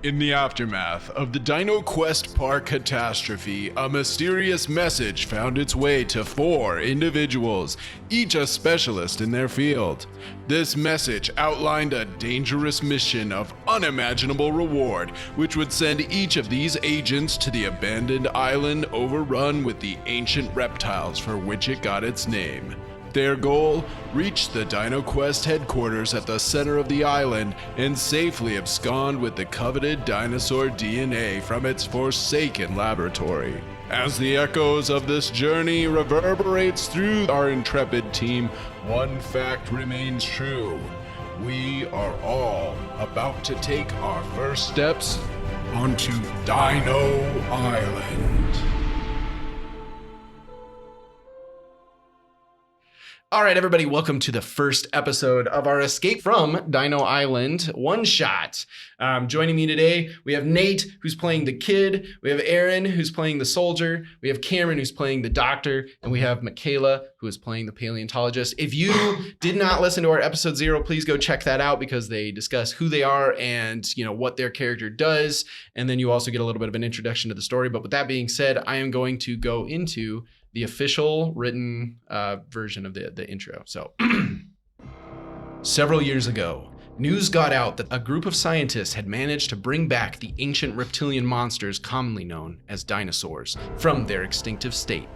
In the aftermath of the DinoQuest Park catastrophe, a mysterious message found its way to 4 individuals, each a specialist in their field. This message outlined a dangerous mission of unimaginable reward, which would send each of these agents to the abandoned island overrun with the ancient reptiles for which it got its name. Their goal? Reach the DinoQuest headquarters at the center of the island and safely abscond with the coveted dinosaur DNA from its forsaken laboratory. As the echoes of this journey reverberates through our intrepid team, one fact remains true. We are all about to take our first steps onto Dino Island. All right, everybody, welcome to the first episode of our Escape from Dino Island one-shot. Joining me today, we have Nate, who's playing the kid. We have Aaron, who's playing the soldier. We have Cameron, who's playing the doctor. And we have Michaela, who is playing the paleontologist. If you did not listen to our episode 0, please go check that out because they discuss who they are and, what their character does. And then you also get a little bit of an introduction to the story. But with that being said, I am going to go into the official written version of the intro. So, several years ago, news got out that a group of scientists had managed to bring back the ancient reptilian monsters commonly known as dinosaurs from their extinctive state.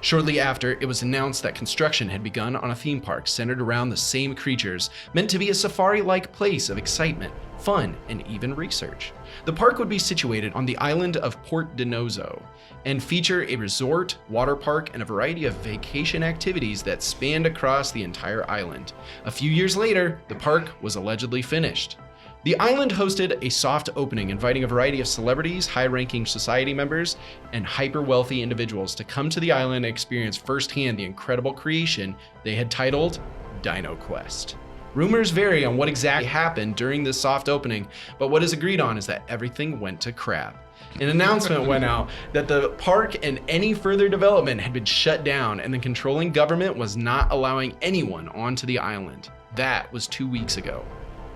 Shortly after, it was announced that construction had begun on a theme park centered around the same creatures, meant to be a safari-like place of excitement, fun, and even research. The park would be situated on the island of Port Dinozo and feature a resort, water park, and a variety of vacation activities that spanned across the entire island. A few years later, the park was allegedly finished. The island hosted a soft opening, inviting a variety of celebrities, high-ranking society members, and hyper-wealthy individuals to come to the island and experience firsthand the incredible creation they had titled DinoQuest. Rumors vary on what exactly happened during this soft opening, but what is agreed on is that everything went to crap. An announcement went out that the park and any further development had been shut down, and the controlling government was not allowing anyone onto the island. That was 2 weeks ago.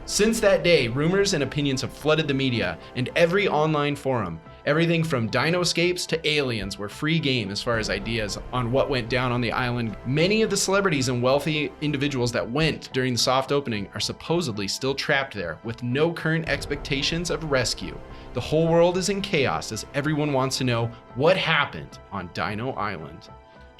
Since that day, rumors and opinions have flooded the media and every online forum. Everything from dinoscapes to aliens were free game as far as ideas on what went down on the island. Many of the celebrities and wealthy individuals that went during the soft opening are supposedly still trapped there with no current expectations of rescue. The whole world is in chaos as everyone wants to know what happened on Dino Island.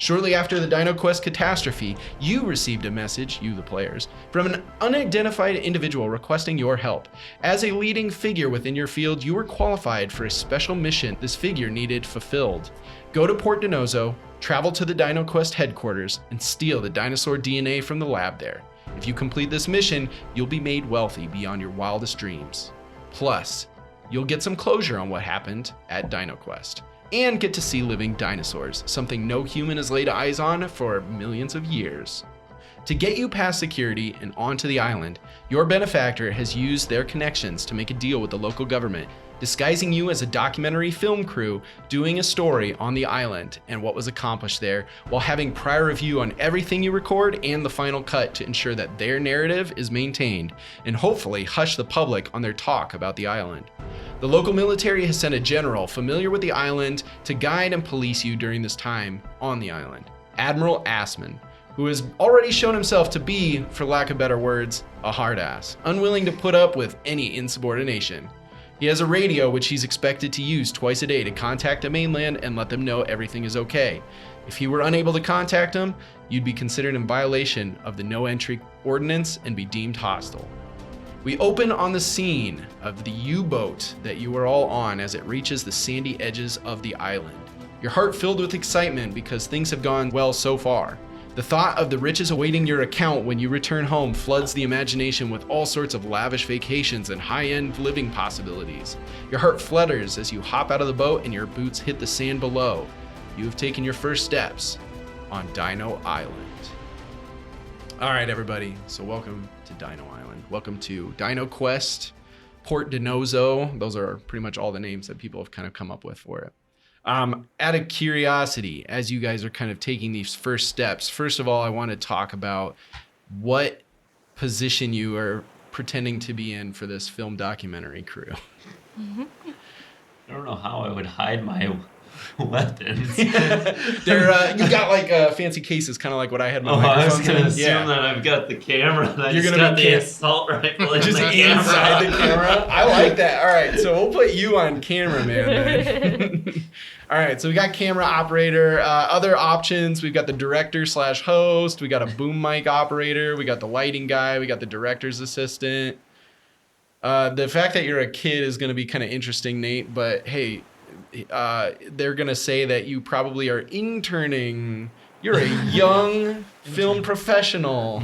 Shortly after the DinoQuest catastrophe, you received a message, you the players, from an unidentified individual requesting your help. As a leading figure within your field, you were qualified for a special mission this figure needed fulfilled. Go to Port Dinozo, travel to the DinoQuest headquarters, and steal the dinosaur DNA from the lab there. If you complete this mission, you'll be made wealthy beyond your wildest dreams. Plus, you'll get some closure on what happened at DinoQuest. And get to see living dinosaurs, something no human has laid eyes on for millions of years. To get you past security and onto the island, your benefactor has used their connections to make a deal with the local government, disguising you as a documentary film crew doing a story on the island and what was accomplished there, while having prior review on everything you record and the final cut to ensure that their narrative is maintained, and hopefully hush the public on their talk about the island. The local military has sent a general familiar with the island to guide and police you during this time on the island, Admiral Assman, who has already shown himself to be, for lack of better words, a hard ass, unwilling to put up with any insubordination. He has a radio which he's expected to use twice a day to contact the mainland and let them know everything is okay. If he were unable to contact them, you'd be considered in violation of the no entry ordinance and be deemed hostile. We open on the scene of the U-boat that you are all on as it reaches the sandy edges of the island. Your heart filled with excitement because things have gone well so far. The thought of the riches awaiting your account when you return home floods the imagination with all sorts of lavish vacations and high-end living possibilities. Your heart flutters as you hop out of the boat and your boots hit the sand below. You have taken your first steps on Dino Island. All right, everybody, so welcome to Dino Island. Welcome to DinoQuest, Port Dinozo. Those are pretty much all the names that people have kind of come up with for it. Out of curiosity, as you guys are kind of taking these first steps, first of all, I want to talk about what position you are pretending to be in for this film documentary crew. I don't know how I would hide my weapons. They're you got like fancy cases, kind of like what I had my I was microphones gonna in. assume that I've got the camera and I You're just gonna got be the assault rifle in just the inside camera. the camera. I like that. All right, so we'll put you on camera, man. Then. All right, so we got camera operator. Other options, we've got the director/host. We got a boom mic operator. We got the lighting guy. We got the director's assistant. The fact that you're a kid is going to be kind of interesting, Nate. But hey, they're going to say that you probably are interning. You're a young film professional.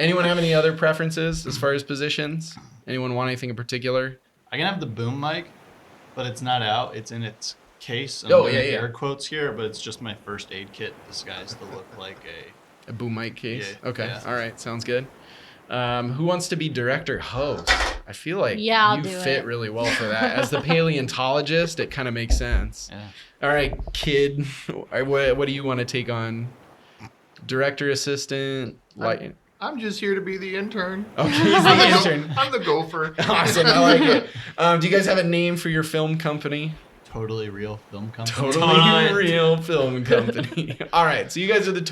Anyone have any other preferences as far as positions? Anyone want anything in particular? I can have the boom mic, but it's not out. It's in its case. I'm doing air quotes here, but it's just my first aid kit disguised to look like A boom mic case? Yeah, Okay, yeah. all right, sounds good. Who wants to be director host? I feel like I'll you do fit it. really well for that. As the paleontologist, it kind of makes sense. Yeah. All right, kid, what do you want to take on? Director, assistant, light. I'm just here to be the intern. Okay, he's the intern. I'm the gopher. Awesome, I like it. Do you guys have a name for your film company? Totally real film company. Totally real film company. All right, so you guys are the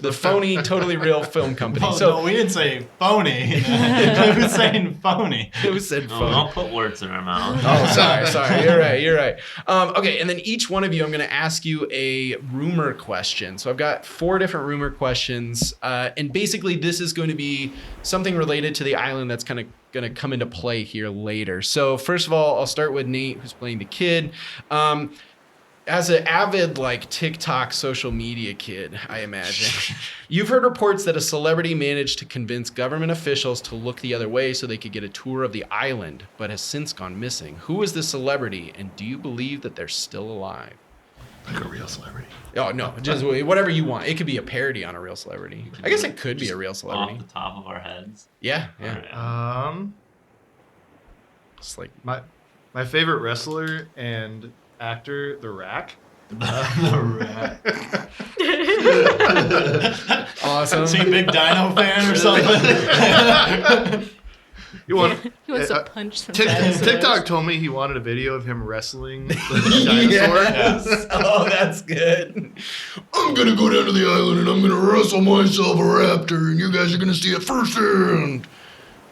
the phony, totally real film company. Oh, So no, we didn't say phony. We were saying phony. who said Oh, phony? don't put words in our mouth. Oh, sorry. You're right. Okay, and then each one of you, I'm going to ask you a rumor question. So I've got 4 different rumor questions, and basically this is going to be something related to the island that's kind of going to come into play here later. So first of all, I'll start with Nate, who's playing the kid. As an avid TikTok social media kid, I imagine, you've heard reports that a celebrity managed to convince government officials to look the other way so they could get a tour of the island, but has since gone missing. Who is this celebrity, and do you believe that they're still alive? Like a real celebrity. Oh, no, just whatever you want. It could be a parody on a real celebrity. I guess it could be a real Off celebrity. the top of our heads. Yeah. All right. It's like, My favorite wrestler and actor, The Rack. awesome. So you a big Dino fan or something? You want He wants to punch some TikTok told me he wanted a video of him wrestling the dinosaur. Yes. Oh, that's good. I'm gonna go down to the island and I'm gonna wrestle myself a raptor, and you guys are gonna see it firsthand.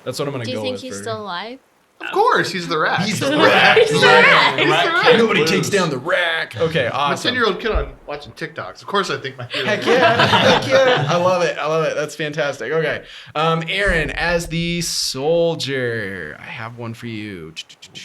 That's what I'm gonna Do you go think with. he's for- still alive? Of course, he's The Rack. He's the rack. He's the rack. He's the rack. Nobody takes down the rack. Okay, I'm a awesome. 10-year-old kid on watching TikToks. Of course, I think my hero. Heck yeah. Heck yeah. I love it. That's fantastic. Okay. Aaron, as the soldier, I have one for you.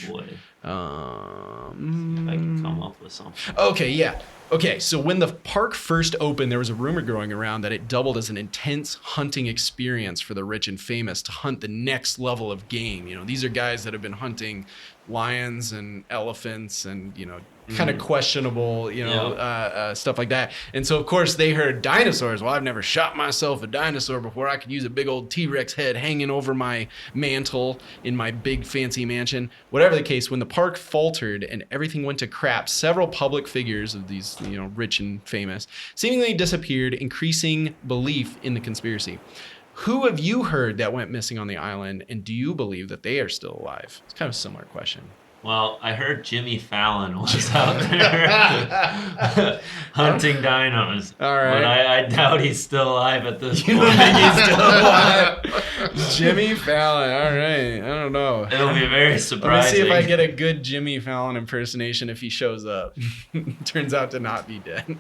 Boy, if I can come up with something. Okay, yeah. Okay, so when the park first opened, there was a rumor going around that it doubled as an intense hunting experience for the rich and famous to hunt the next level of game. You know, these are guys that have been hunting lions and elephants and, kind of questionable, stuff like that. And so, of course, they heard dinosaurs. Well, I've never shot myself a dinosaur before. I could use a big old T-Rex head hanging over my mantle in my big fancy mansion. Whatever the case, when the park faltered and everything went to crap, several public figures of these, rich and famous, seemingly disappeared, increasing belief in the conspiracy. Who have you heard that went missing on the island, and do you believe that they are still alive? It's kind of a similar question. Well, I heard Jimmy Fallon was out there hunting dinos. All right. But I doubt he's still alive at this point. He's still alive. Jimmy Fallon. All right. I don't know. It'll be very Let me surprising. see if I get a good Jimmy Fallon impersonation if he shows up. Turns out to not be dead.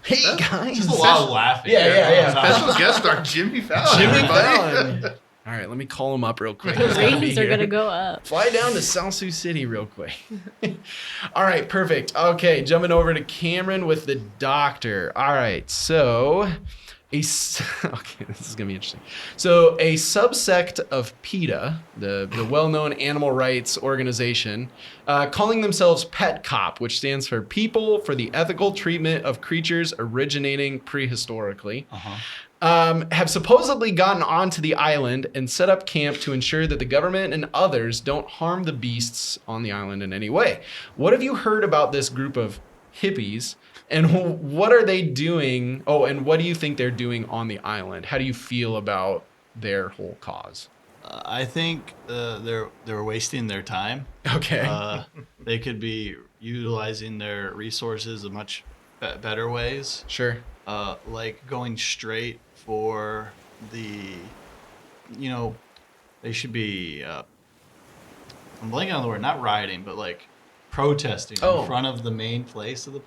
Hey, guys. Just a lot of laughing. Yeah. Special guest star Jimmy Fallon. Jimmy everybody. Fallon. All right, let me call him up real quick. The He's gotta be ratings are here. going to go up. Fly down to South Sioux City real quick. All right, perfect. Okay, jumping over to Cameron with the doctor. All right, so okay, this is gonna be interesting. So a subsect of PETA, the well-known animal rights organization, calling themselves Pet Cop, which stands for People for the Ethical Treatment of Creatures Originating Prehistorically. Have supposedly gotten onto the island and set up camp to ensure that the government and others don't harm the beasts on the island in any way. What have you heard about this group of hippies, and what are they doing? Oh, and what do you think they're doing on the island? How do you feel about their whole cause? I think they're wasting their time. Okay. They could be utilizing their resources in much better ways. Sure. Like going straight for the, they should be. I'm blanking on the word, not rioting, but like protesting in front of the main place of the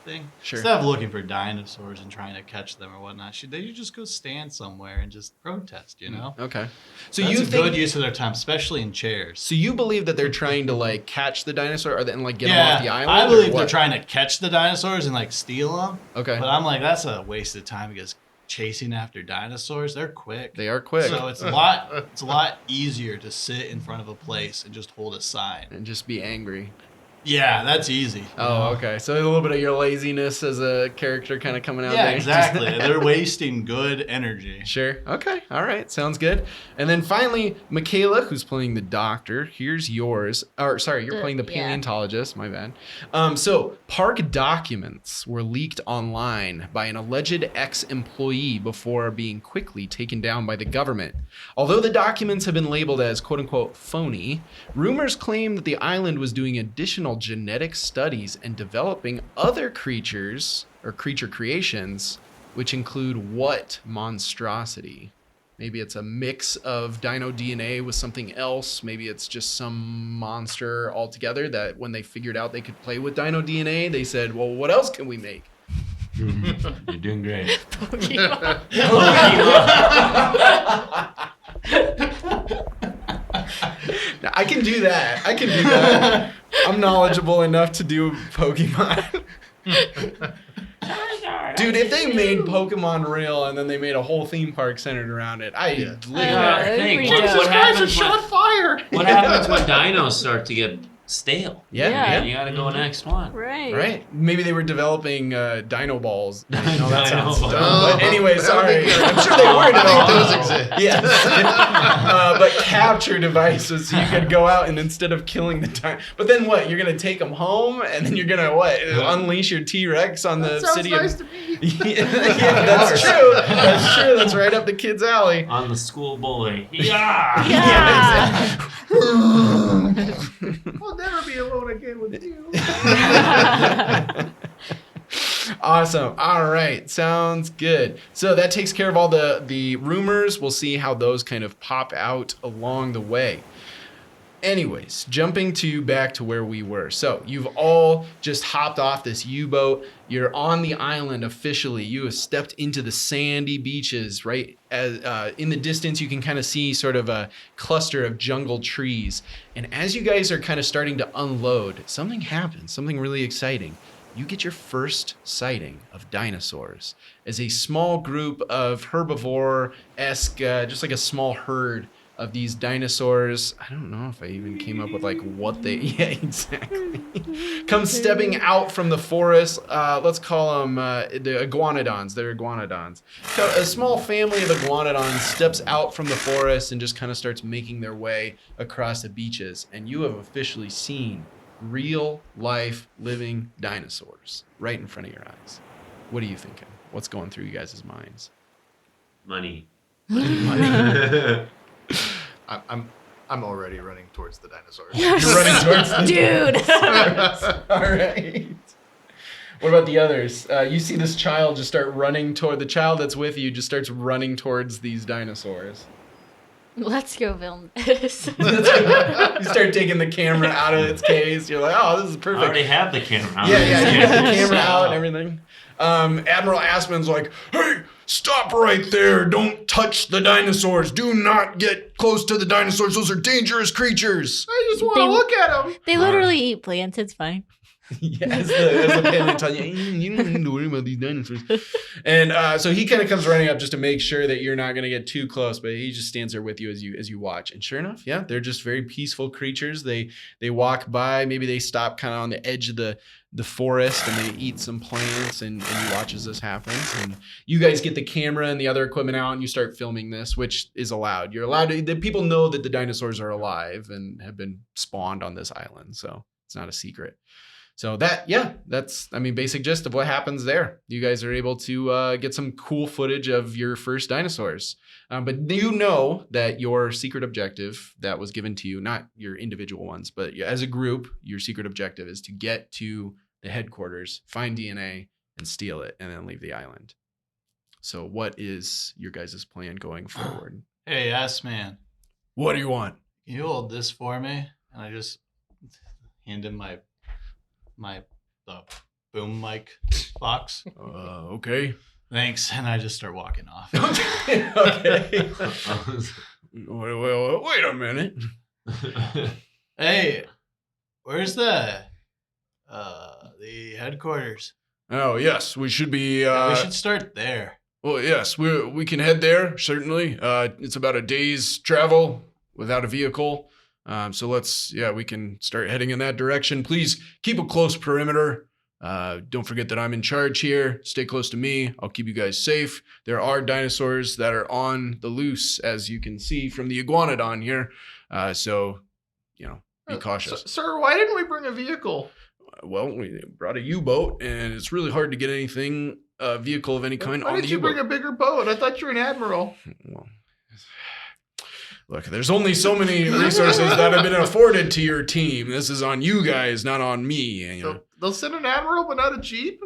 thing. Sure. Instead of looking for dinosaurs and trying to catch them or whatnot, should they just go stand somewhere and just protest? Okay. So That's you a think good use of their time, especially in chairs. So you believe that they're trying to like catch the dinosaur or then like get them off the island? I or believe what? they're trying to catch the dinosaurs and like steal them. Okay. But I'm like, that's a waste of time because chasing after dinosaurs, they're quick. They are quick. So it's a lot easier to sit in front of a place and just hold a sign. And just be angry. Yeah, that's easy. Oh, okay. So a little bit of your laziness as a character kind of coming out Yeah, there. exactly. They're wasting good energy. Sure. Okay. All right. Sounds good. And then finally, Michaela, who's playing the doctor, here's yours. Or sorry, you're playing the Yeah. paleontologist. My bad. So park documents were leaked online by an alleged ex-employee before being quickly taken down by the government. Although the documents have been labeled as quote unquote phony, rumors claim that the island was doing additional genetic studies and developing other creatures or creature creations, which include what monstrosity? Maybe it's a mix of dino DNA with something else. Maybe it's just some monster altogether that when they figured out they could play with dino DNA, they said, well, what else can we make? You're doing great. Now, I can do that. I'm knowledgeable enough to do Pokemon. Dude, if they made Pokemon real and then they made a whole theme park centered around it, I'd live I there. think pretty dope. what happens when dinos start to get stale? Yeah. You gotta go next one. Right. Right? Maybe they were developing Dino Balls. No, that Dino sounds balls. dumb. But anyway, That would sorry. be good. I'm sure they were I think developing those exist. Yes. But capture devices so you could go out and instead of killing the dino. But then what? You're going to take them home and then you're going to what? Unleash your T-Rex on the city of... to me. Yeah, that's true. That's true. That's right up the kid's alley. On the school bully. Yeah. Yeah. I'll never be alone again with you. Awesome. All right. Sounds good. So that takes care of all the rumors. We'll see how those kind of pop out along the way. Anyways, jumping back to where we were. So you've all just hopped off this U-boat. You're on the island officially. You have stepped into the sandy beaches, right? As in the distance, you can kind of see sort of a cluster of jungle trees. And as you guys are kind of starting to unload, something happens, something really exciting. You get your first sighting of dinosaurs as a small group of herbivore-esque, just like a small herd of these dinosaurs. I don't know if I even came up with like what they, yeah, exactly. Come stepping out from the forest. Let's call them the iguanodons. They're iguanodons. So a small family of iguanodons steps out from the forest and just kind of starts making their way across the beaches. And you have officially seen real life living dinosaurs right in front of your eyes. What are you thinking? What's going through you guys' minds? Money. I'm already running towards the dinosaurs. You're running towards the Dude. All right. What about the others? You see this child just start running toward the child that's with you. Just starts running towards these dinosaurs. Let's go film this. You start taking the camera out of its case. You're like, oh, this is I perfect. already have the camera. Yeah, you get the camera out and everything. Admiral Assman's like, hey, stop right there. Don't touch the dinosaurs. Do not get close to the dinosaurs. Those are dangerous creatures. I just want They- to look at them. They literally eat plants. It's fine. Yeah, as the paleontologist, you don't need to worry about these dinosaurs. And so he kind of comes running up just to make sure that you're not going to get too close, but he just stands there with you as you watch. And sure enough, yeah, they're just very peaceful creatures. They walk by, maybe they stop kind of on the edge of the forest and they eat some plants, and you watch as this happens. And you guys get the camera and the other equipment out and you start filming this, which is allowed. You're allowed to, the people know that the dinosaurs are alive and have been spawned on this island, so it's not a secret. So that's, I mean, basic gist of what happens there. You guys are able to get some cool footage of your first dinosaurs. But you know that your secret objective that was given to you, not your individual ones, but as a group, your secret objective is to get to the headquarters, find DNA, and steal it, and then leave the island. So what is your guys' plan going forward? Hey, Assman, What do you want? can you hold this for me? And I just hand him my boom mic box. Okay. Thanks. And I just start walking off. Okay. Well, wait a minute. Hey, where's the headquarters? Oh, yes, we should be... We should start there. Well, yes, we can head there, certainly. It's about a day's travel without a vehicle. So we can start heading in that direction. Please keep a close perimeter. Don't forget that I'm in charge here. Stay close to me. I'll keep you guys safe. There are dinosaurs that are on the loose, as you can see from the iguanodon here. So, be cautious. Sir, why didn't we bring a vehicle? Well, we brought a U-boat, and it's really hard to get anything, vehicle of any kind on the U-boat. Why did you bring a bigger boat? I thought you were an admiral. Well, look, there's only so many resources that have been afforded to your team. This is on you guys, not on me. And, So they'll send an admiral, but not a jeep?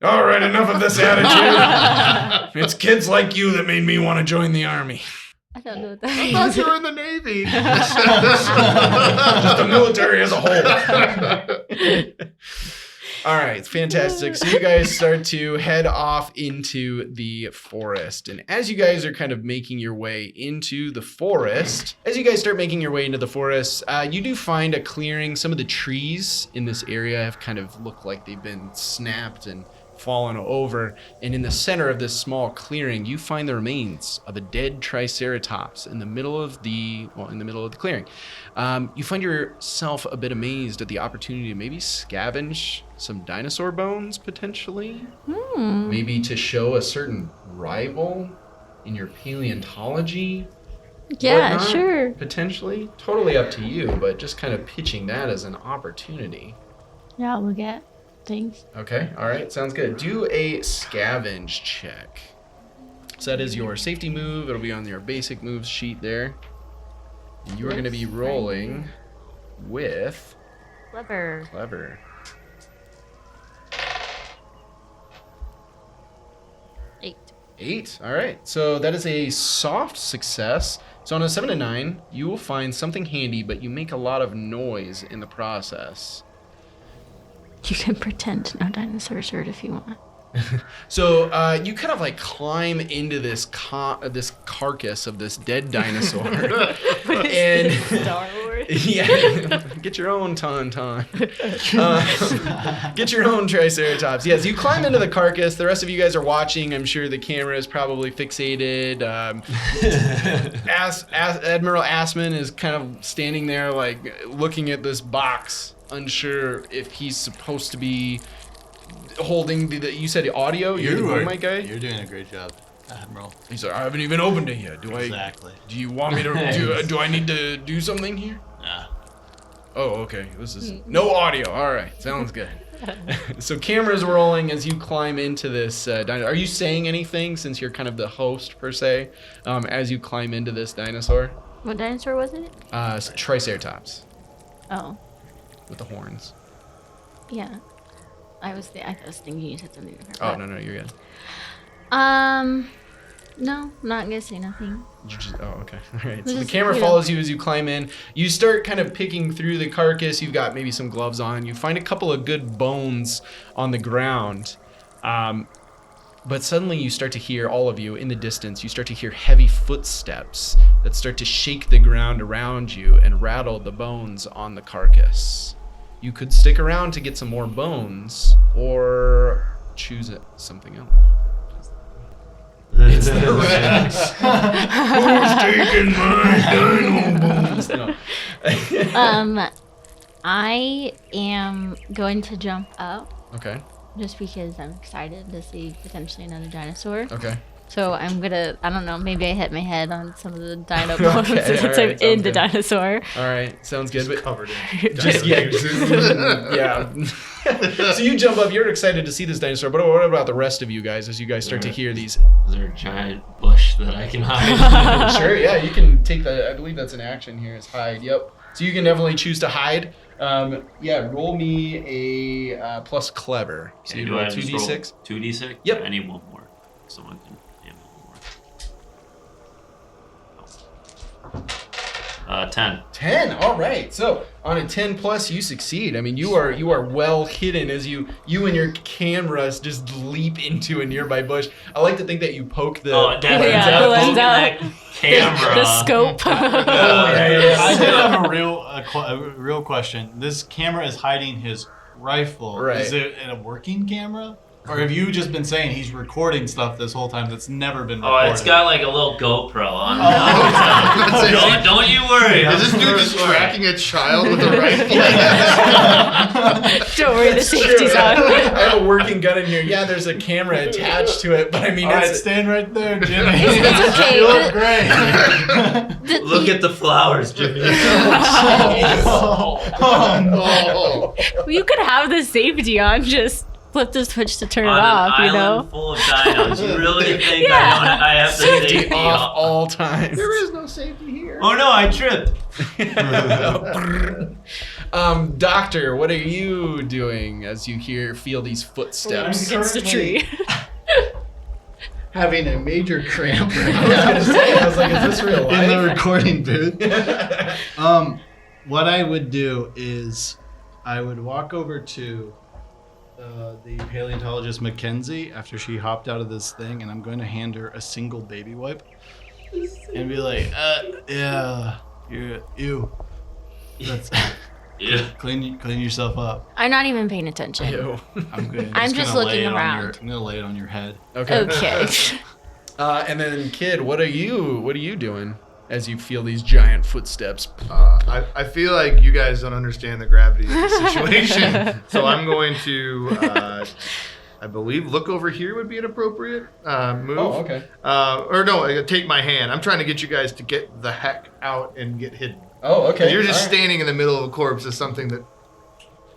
All right, enough of this attitude. It's kids like you that made me want to join the army. I don't know what that I means. thought you were in the Navy. Just the military as a whole. All right, it's fantastic. So you guys start to head off into the forest. And as you guys are kind of making your way into the forest, you do find a clearing. Some of the trees in this area have kind of looked like they've been snapped and fallen over. And in the center of this small clearing, you find the remains of a dead triceratops in the middle of the clearing. You find yourself a bit amazed at the opportunity to maybe scavenge some dinosaur bones, potentially. Maybe to show a certain rival in your paleontology. Yeah, whatnot, sure. Potentially. Totally up to you, but just kind of pitching that as an opportunity. Yeah, I'll look at things. Okay, all right, sounds good. Do a scavenge check. So that is your safety move. It'll be on your basic moves sheet there. And you are going to be rolling with Clever. 8. All right, so that is a soft success. So on a 7 to 9, you will find something handy, but you make a lot of noise in the process. You can pretend no dinosaurs hurt if you want. So you kind of like climb into this carcass of this dead dinosaur. And Star Wars? yeah, get your own tauntaun. Get your own triceratops. Yes, you climb into the carcass. The rest of you guys are watching. I'm sure the camera is probably fixated. Admiral Assman is kind of standing there like looking at this box, unsure if he's supposed to be holding you said audio? You're the boom mic guy? You're doing a great job, Admiral. He's like, I haven't even opened it yet. Exactly. Do you want me to do I need to do something here? Nah. Oh, okay. This is no audio. All right. Sounds good. So cameras rolling as you climb into this dinosaur. Are you saying anything since you're kind of the host per se as you climb into this dinosaur? What dinosaur was it? Triceratops Oh, with the horns. yeah. I was thinking you said something different. Oh, but- no, you're good. No, I'm not gonna say nothing. Okay. All right. So the Just, camera follows you as you climb in. You start kind of picking through the carcass. You've got maybe some gloves on. You find a couple of good bones on the ground. But suddenly you start to hear, all of you in the distance, you start to hear heavy footsteps that start to shake the ground around you and rattle the bones on the carcass. You could stick around to get some more bones or choose something else. It's the rats. Who's taking my dino bones? No. I am going to jump up Okay. just because I'm excited to see potentially another dinosaur. Okay. So I'm gonna, I don't know, maybe I hit my head on some of the dino bones Okay, since alright, I'm in sounds the good. dinosaur. All right, sounds good. But Covered in just yeah. So you jump up. You're excited to see this dinosaur. But what about the rest of you guys as you guys start to hear these? Is there a giant bush that I can hide? Sure, yeah, you can take that. I believe that's an action here. Is hide. Yep. So you can definitely choose to hide. Yeah, roll me a plus clever. So you Do roll I just 2d6. 2d6? Yep. I need one more. Someone can handle one more. 10. 10. All right. So on a 10 plus, you succeed. I mean, you are well hidden as you and your cameras just leap into a nearby bush. I like to think that you poke the definitely. Yeah, the lens out. Camera. The scope. I did have a real question. This camera is hiding his rifle. Right. Is it a working camera? Or have you just been saying he's recording stuff this whole time that's never been recorded? Oh, it's got like a little GoPro on. Oh. Don't you worry. Is this dude just tracking a child with a rifle? Don't worry, the safety's on. I have a working gun in here. Yeah, there's a camera attached to it, but I mean, All right, it's stand right there, Jimmy. It's okay. You look great. Look at the flowers, Jimmy. Oh, no. You could have the safety on, just flip the switch to turn it On off, an you know? island full of dinos. You really think Yeah. I have the safety safety off all times. There is no safety here. Oh no, I tripped. Doctor, what are you doing as you feel these footsteps? Against the tree. Having a major cramp right I was gonna say, I was like, is this real in the life? recording booth. What I would do is I would walk over to the paleontologist Mackenzie after she hopped out of this thing, and I'm going to hand her a single baby wipe and be like, yeah, you. That's Yeah. clean yourself up. I'm not even paying attention. Ew. I'm just gonna looking lay it around. I'm gonna lay it on your head. Okay. Okay. And then, kid, what are you doing as you feel these giant footsteps? I feel like you guys don't understand the gravity of the situation. So I'm going to, I believe, look over here would be an appropriate move. Oh, okay. Or no, take my hand. I'm trying to get you guys to get the heck out and get hidden. Oh, okay. You're just All right. standing in the middle of a corpse is something that,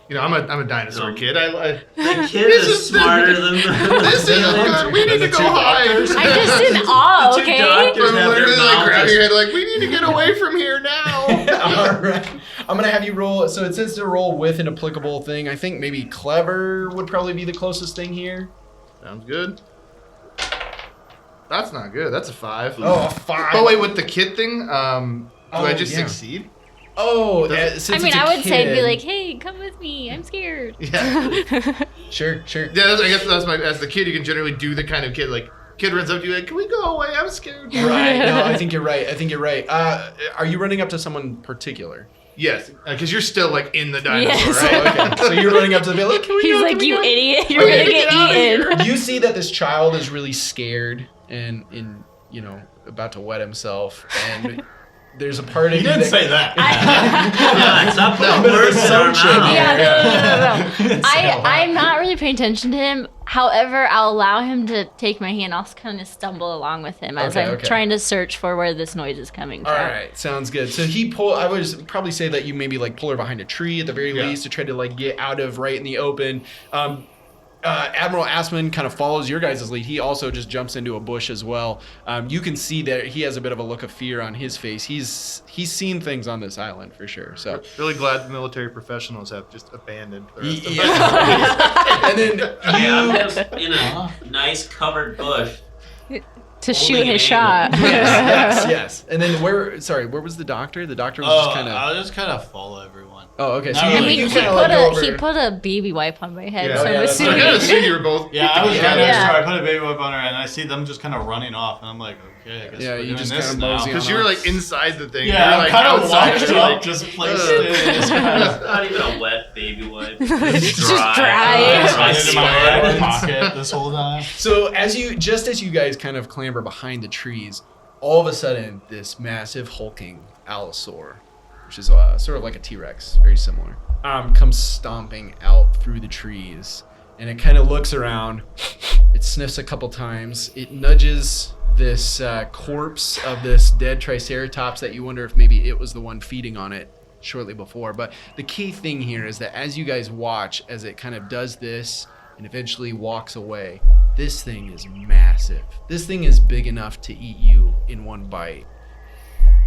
you know, I'm a dinosaur No. kid. The kid This is is smarter than This isn't good. We need to go hide. I'm just in awe, The two okay? doctors I'm have their literally like mouth grabbing just- your head like, we need to get away from here now. All right. I'm gonna have you roll. So it says to roll with an applicable thing. I think maybe clever would probably be the closest thing here. Sounds good. That's not good. That's a 5. Oh, a 5. Oh wait, with the kid thing, do I just yeah. succeed? Oh, Does- I since mean, it's a I would say, be kid- like, hey, come with me. I'm scared. Yeah. Sure. Yeah, I guess that's as the kid, you can generally do the kind of kid, like, kid runs up to you like, can we go away? I'm scared. Right. No, I think you're right. Are you running up to someone particular? Yes, because you're still, like, in the dinosaur, Yes. right? Oh, okay. So you're running up to the like, can we He's go? like, Can we you go?" idiot. You're We going to need to get get outta eaten. You see that this child is really scared and about to wet himself, and there's a part of He you didn't that say that. Yeah, stop putting bit of words in our assumption mouth. Yeah, no. I'm not really paying attention to him. However, I'll allow him to take my hand. I'll kind of stumble along with him as I'm Okay. trying to search for where this noise is coming from. All right, sounds good. So I would probably say that you maybe like pull her behind a tree at the very least to try to like get out of right in the open. Admiral Assman kind of follows your guys' lead. He also just jumps into a bush as well. You can see that he has a bit of a look of fear on his face. He's seen things on this island for sure. So Really glad the military professionals have just abandoned the rest of yeah. And then I'm you. just in a nice covered bush. To shoot Holding his an shot. Yes. And then where was the doctor? The doctor was just kind of. I'll just kind of follow everyone. Oh, okay. So I you, I mean, you he kinda like go over. put a baby wipe on my head, Yeah. so Oh, I'm yeah, that's I assuming. kind of assumed you were both. Yeah, I was Yeah. kind of Yeah. sorry. I put a baby whip on her, and I see them just kind of running off, and I'm like, okay, I guess Yeah, we're you doing just this kinda now. mosey on Because you were like inside the thing. Yeah, you were I'm like kind of outside. washed You're up, like, just placed it. Just kind of Not even a wet baby wipe. It's just Dry. dry. I Icy in my wet. pocket this whole time. So as you guys kind of clamber behind the trees, all of a sudden this massive hulking allosaur, which is sort of like a T-Rex, very similar, comes stomping out through the trees, and it kind of looks around. It sniffs a couple times. It nudges this corpse of this dead Triceratops that you wonder if maybe it was the one feeding on it shortly before. But the key thing here is that as you guys watch, as it kind of does this and eventually walks away, this thing is massive. This thing is big enough to eat you in one bite.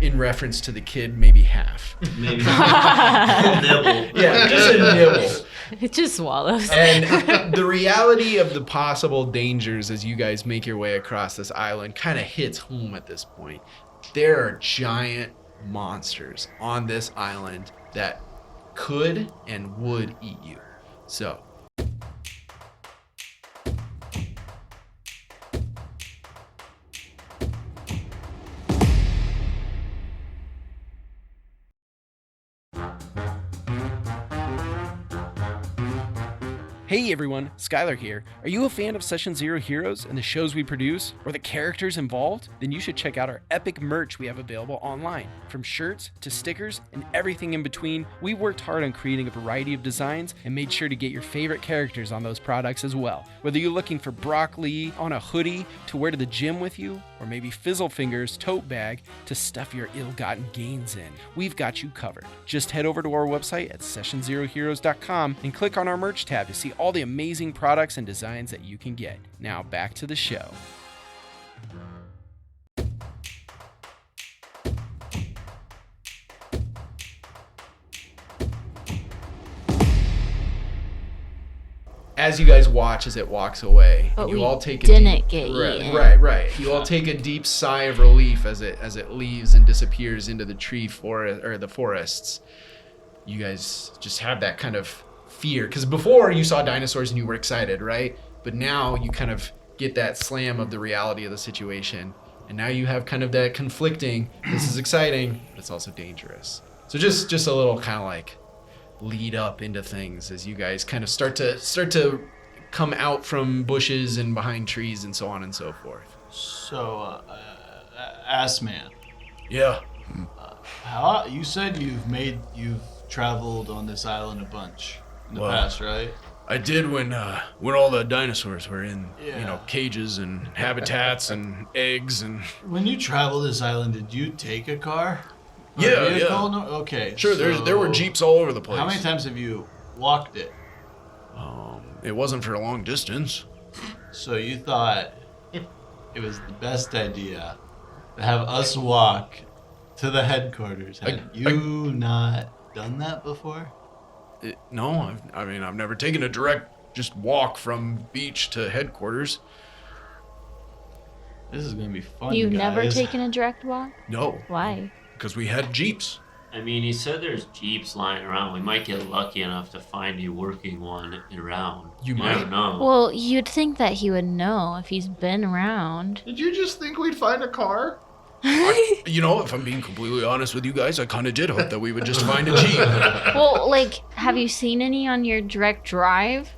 In reference to the kid, maybe half. Maybe a nibble. Yeah, just a nibble. It just swallows. And the reality of the possible dangers as you guys make your way across this island kind of hits home at this point. There are giant monsters on this island that could and would eat you. So, hey everyone, Skylar here. Are you a fan of Session Zero Heroes and the shows we produce, or the characters involved? Then you should check out our epic merch we have available online. From shirts to stickers and everything in between, we worked hard on creating a variety of designs and made sure to get your favorite characters on those products as well. Whether you're looking for Brock Lee on a hoodie to wear to the gym with you, or maybe Fizzlefinger's tote bag to stuff your ill-gotten gains in, we've got you covered. Just head over to our website at sessionzeroheroes.com and click on our merch tab to see all the amazing products and designs that you can get. Now back to the show. As you guys watch as it walks away, But you we all take a didn't deep, get eaten. right. You all take a deep sigh of relief as it leaves and disappears into the tree forest or the forests. You guys just have that kind of fear, because before you saw dinosaurs and you were excited, right? But now you kind of get that slam of the reality of the situation, and now you have kind of that conflicting. This is exciting, but it's also dangerous. So just a little kind of like lead up into things as you guys kind of start to come out from bushes and behind trees and so on and so forth. So, Assman, Yeah. how you said you've traveled on this island a bunch in the Well, past, right? I did when all the dinosaurs were in, Yeah. cages and habitats and eggs and. When you traveled this island, did you take a car? Or Yeah, a vehicle? yeah. No? Okay. Sure, there were so jeeps all over the place. How many times have you walked it? It wasn't for a long distance. So you thought it was the best idea to have us walk to the headquarters. Had you not done that before? No, I've never taken a direct just walk from beach to headquarters. This is gonna be fun. You've guys. never taken a direct walk? No, Why? because we had jeeps. I mean, he said there's jeeps lying around. We might get lucky enough to find you working one around. You never might. know. Well, you'd think that he would know if he's been around. Did you just think we'd find a car? If I'm being completely honest with you guys, I kind of did hope that we would just find a jeep. Well, like, have you seen any on your direct drive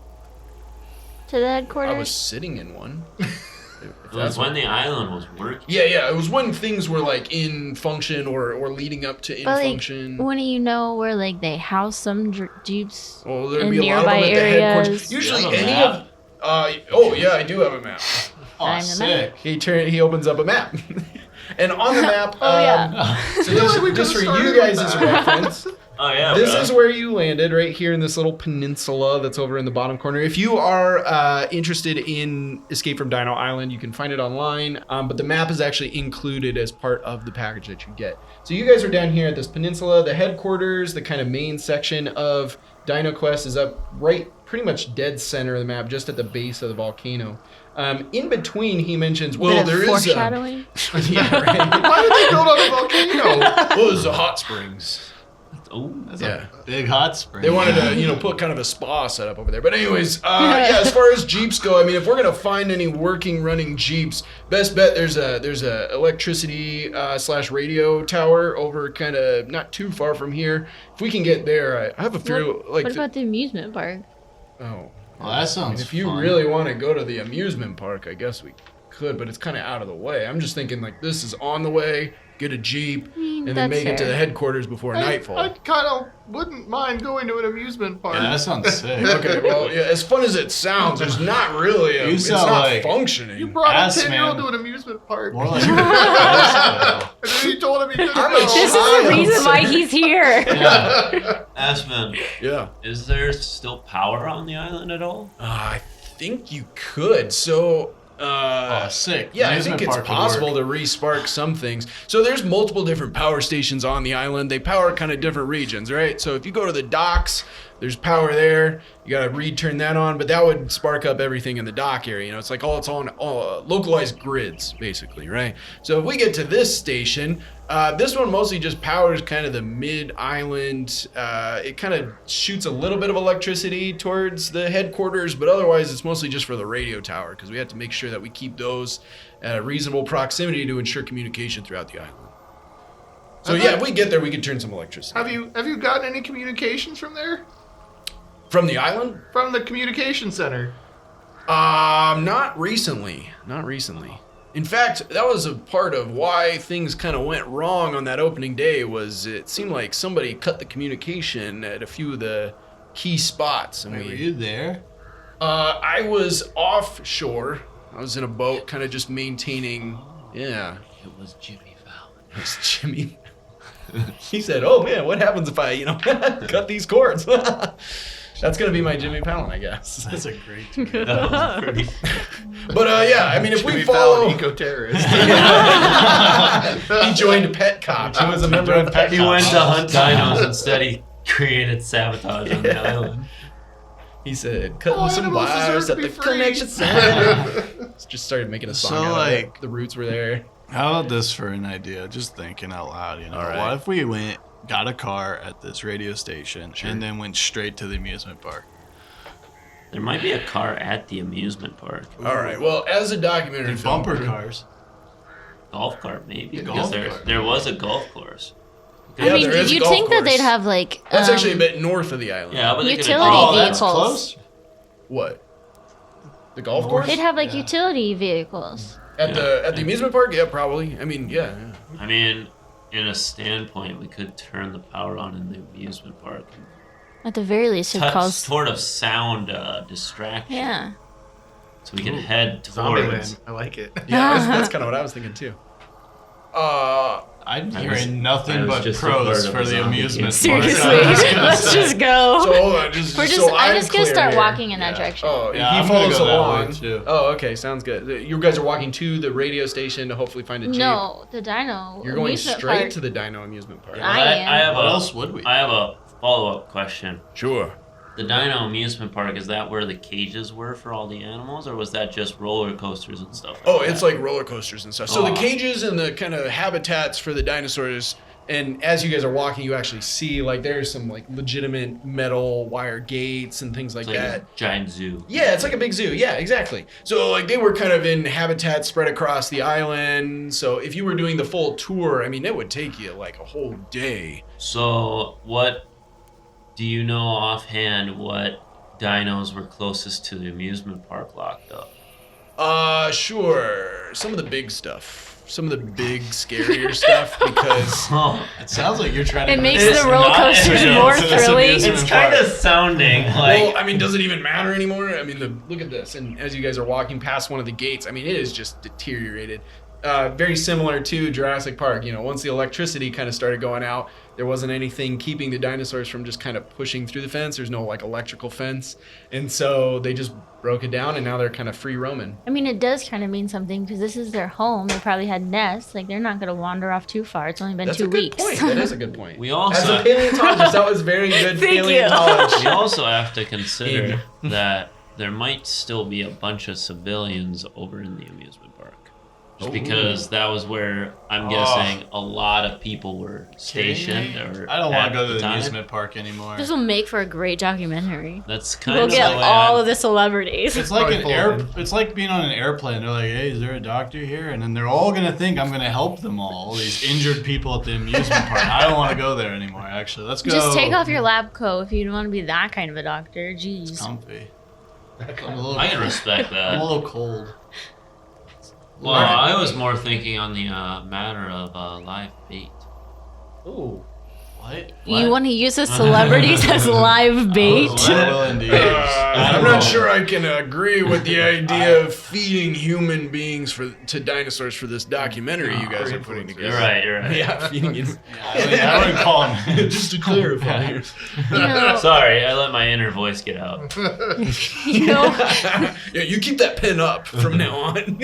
to the headquarters? I was sitting in one. it was when the island was working. Yeah, it was when things were like in function or leading up to in But, like, function. wouldn't you know where, like, they house some jeeps? Well, there'd in be a lot of them nearby at the headquarters. areas? Usually You have a any map? of I do have a map. Oh, I'm the sick. He opens up a map. And on the map, Oh, yeah. so just for you guys' reference, Oh yeah. this bro. is where you landed, right here in this little peninsula that's over in the bottom corner. If you are interested in Escape from Dino Island, you can find it online, but the map is actually included as part of the package that you get. So you guys are down here at this peninsula. The headquarters, the kind of main section of DinoQuest is up right pretty much dead center of the map, just at the base of the volcano. In between, he mentions, Bit of there is foreshadowing. yeah, right. Why did they build on a volcano? Well, there's the hot springs. Oh, That's Yeah. a big hot spring. They wanted to, put kind of a spa set up over there. But anyways, as far as jeeps go, I mean, if we're gonna find any working, running jeeps, best bet there's a electricity / radio tower over kind of not too far from here. If we can get there, I have a fear What about the amusement park? oh, Well, that sounds if you fun. really want to go to the amusement park, I guess we could, but it's kind of out of the way. I'm just thinking like this is on the way. get a Jeep, mean, and then that's make it to fair. the headquarters before nightfall. I kind of wouldn't mind going to an amusement park. Yeah, that sounds sick. Okay, well, yeah, as fun as it sounds, there's not really You it's sound not like- functioning. You brought a Assman. 10-year-old to an amusement park. More like and then you told him he couldn't I'm go. a This is the reason why he's here. Asman, Yeah. is there still power on the island at all? I think you could. So, Oh, sick. yeah, I Amusement think it's park would possible work. to re-spark some things. So there's multiple different power stations on the island. They power kind of different regions, right? So if you go to the docks, there's power there. You gotta turn that on, but that would spark up everything in the dock area. You know, it's like it's on localized grids, basically, right? So if we get to this station, this one mostly just powers kind of the mid-island. It kind of shoots a little bit of electricity towards the headquarters, but otherwise it's mostly just for the radio tower because we have to make sure that we keep those at a reasonable proximity to ensure communication throughout the island. So yeah, if we get there, we could turn some electricity. Have you gotten any communications from there? From the island? From the communication center? Not recently. Not recently. In fact, that was a part of why things kind of went wrong on that opening day. Was it seemed like somebody cut the communication at a few of the key spots, and Wait, were you there? I was offshore. I was in a boat, kind of just maintaining. Yeah, It was Jimmy Fallon. it was Jimmy. He said, "Oh man, what happens if I, cut these cords?" That's gonna be my Jimmy Fallon, I guess. That's a great tweet. That was pretty. But yeah, I mean, if Jimmy we follow, Fallon, eco-terrorist. he joined Pet Cops. He was a member of Pet He Cops. went to hunt dinos instead. He created sabotage on the island. He said, cutting All some animals wires deserve at to the be free." connection center. Just started making a song So, out of like- it. The roots were there. How about this for an idea? Just thinking out loud, All right. What if we got a car at this radio station, and then went straight to the amusement park? There might be a car at the amusement park. All right. Well, as a documentary And film, bumper cars. Golf cart, maybe. The Because golf cart. there was a golf course. Yeah, I mean, there is a you'd golf think that course. they'd have like That's actually a bit north of the island. Yeah, but they could Utility have. vehicles. close. What? The golf course? they'd have like Yeah. utility vehicles. At the amusement park? Yeah, probably. I mean, yeah. I mean, in a standpoint, we could turn the power on in the amusement park. At the very least, it Touch calls. sort of sound distraction. Yeah. So we can head towards. Zombieland. I like it. Yeah, that's kind of what I was thinking too. I'm I hearing was- nothing I was but just a pros part of for a the zombie amusement game. park. Seriously, let's just go. So hold on, just We're just. so I'm just gonna clear start here. walking in that direction. Oh, Yeah, he I'm gonna follows go that along. way, too. Oh, okay, sounds good. You guys are walking to the radio station to hopefully find a jeep. No, the dino. You're going amusement straight park. to the Dino amusement park. I am. have What a, else would we? I have a follow-up question. Sure. The Dino amusement park, is that where the cages were for all the animals, or was that just roller coasters and stuff? Oh, that? it's like roller coasters and stuff. So the Oh. cages and the kind of habitats for the dinosaurs, and as you guys are walking, you actually see like there's some like legitimate metal wire gates and things like It's like that. a giant zoo. Yeah, it's like a big zoo. Yeah, exactly. So like they were kind of in habitats spread across the island. So if you were doing the full tour, I mean, it would take you like a whole day. So, what do you know offhand? What dinos were closest to the amusement park locked up? Sure. Some of the big stuff. Some of the big, scarier stuff because Oh, It sounds like you're trying to. It makes It's the roller not- coasters it's more to this thrilling. amusement it's kind of sounding like. well, I mean, does it even matter anymore? I mean, look at this. And as you guys are walking past one of the gates, I mean, it is just deteriorated. Very similar to Jurassic Park. You know, once the electricity kind of started going out, there wasn't anything keeping the dinosaurs from just kind of pushing through the fence. There's no like electrical fence. And so they just broke it down and now they're kind of free roaming. I mean, it does kind of mean something because this is their home. They probably had nests. Like, they're not going to wander off too far. It's only been That's 2 a good weeks. point. That is a good point. We As also a paleontologist, that was very good Thank you. paleontology. we also have to consider Amy. that there might still be a bunch of civilians over in the amusement park. Just Oh. because that was where I'm Oh. guessing a lot of people were stationed. Or I don't want at to go to the time. amusement park anymore. This will make for a great documentary. That's kind We'll of get the way all I'm- of the celebrities. It's like Probably an full air. of It's like being on an airplane. They're like, "Hey, is there a doctor here?" And then they're all gonna think I'm gonna help them all these injured people at the amusement park. I don't want to go there anymore. Actually, let's go. Just take off your lab coat if you don't want to be that kind of a doctor. Jeez. Comfy. I'm a little. I can respect I'm that. a little cold. Well, I was more thinking on the matter of live bait. Ooh. What? You want to use the celebrities as live bait? I'm not sure I can agree with the idea of feeding human beings to dinosaurs for this documentary you guys are putting together. You're right. Yeah, feeding it. I wouldn't call him. Just to clarify. You know, Sorry, I let my inner voice get out. you know, Yeah, you keep that pen up from now on.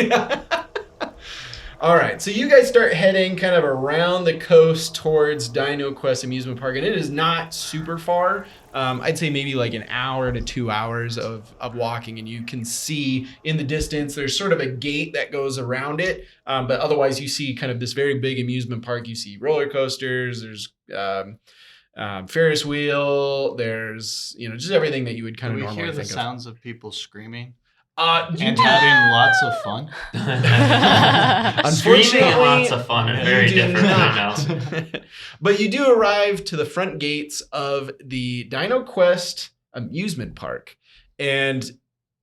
All right, so you guys start heading kind of around the coast towards DinoQuest Amusement Park, and it is not super far. I'd say maybe like an hour to 2 hours of walking, and you can see in the distance there's sort of a gate that goes around it, but otherwise you see kind of this very big amusement park. You see roller coasters, there's Ferris wheel, there's just everything that you would kind of We normally hear the think sounds of people screaming you and do- having lots of fun. Screaming and lots of fun are very you do different not. signals. But you do arrive to the front gates of the DinoQuest amusement park, and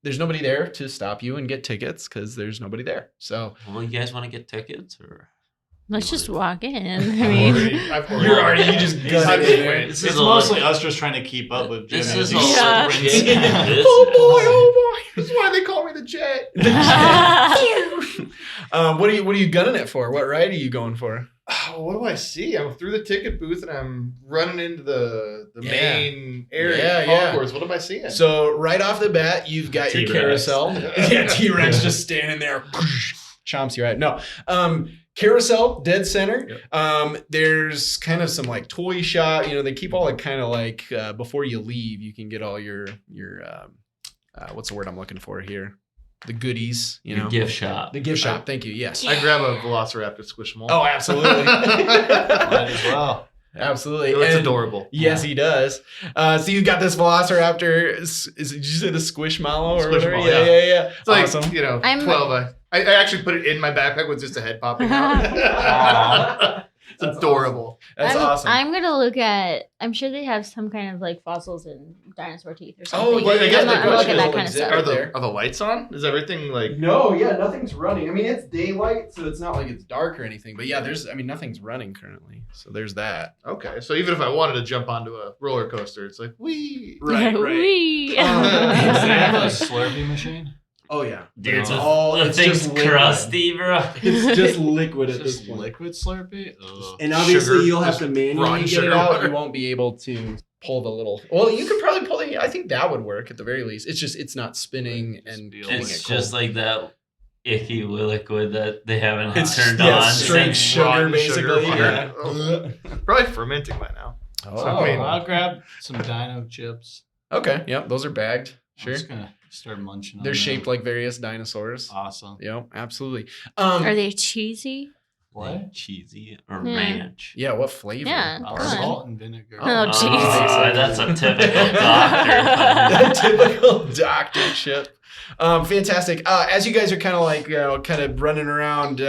there's nobody there to stop you and get tickets because there's nobody there. So Well, you guys want to get tickets or? let's just walk in. I mean, you just got it in there. This It's is a mostly lot- us just trying to keep up with Jimmy. This as is he a Yeah. risky business. Oh boy! That's why they call me the Jet. What are you gunning it for? What ride are you going for? Oh, what do I see? I'm through the ticket booth and I'm running into the Yeah. main area Yeah. concourse. What am I seeing? So right off the bat, you've got your T-Rex. carousel. Yeah, T-Rex just standing there, chomps you right. No, carousel dead center. There's kind of some like toy shop. They keep all like kind of like before you leave, you can get all your what's the word I'm looking for here? The goodies. Your gift shop. The gift shop. Thank you. Yes. I grab a Velociraptor Squishmallow. Oh, absolutely. Might as well. Absolutely. It's And- adorable. Yes, he does. So you've got this Velociraptor. Did you say the Squishmallow or whatever? Squishmallow, Yeah. It's like, Awesome. 12. I actually put it in my backpack with just a head popping out. It's adorable. That's awesome. I'm gonna look at. I'm sure they have some kind of like fossils and dinosaur teeth or something. Oh, well, I guess I'm the gonna look question at that is, kind of like, stuff. there. Are the lights on? Is everything like... No, yeah, nothing's running. I mean, it's daylight, so it's not like it's dark or anything. But yeah, nothing's running currently. So there's that. Okay, so even if I wanted to jump onto a roller coaster, it's like, wee. Right. Whee! Does it have a Slurpee machine? Oh yeah. Dude, it's the all thing's just liquid. crusty, bro. It's just liquid It's at this just point. liquid Slurpee? Ugh. And obviously, Sugar, you'll have just to manually rotten get sugar it out. water. You won't be able to pull the little. Well, you could probably pull the. I think that would work at the very least. It's not spinning and Just keeping It's it cold. just like that icky liquid that they haven't It's turned yeah, on. straight since- sugar, rotten basically. sugar Yeah. water. Probably fermenting by now. Oh, I mean- I'll grab some dino chips. okay. Yep, those are bagged. Sure. I'm just gonna start munching on They're them. shaped like various dinosaurs. Awesome. Yep, absolutely. Are they cheesy? What? Cheesy or Yeah. ranch. Yeah, what flavor? Yeah, Oh, come on. salt and vinegar. Oh, Oh, jeez. that's a typical doctor. Typical doctor shit. Fantastic. As you guys are kind of like, kind of running around,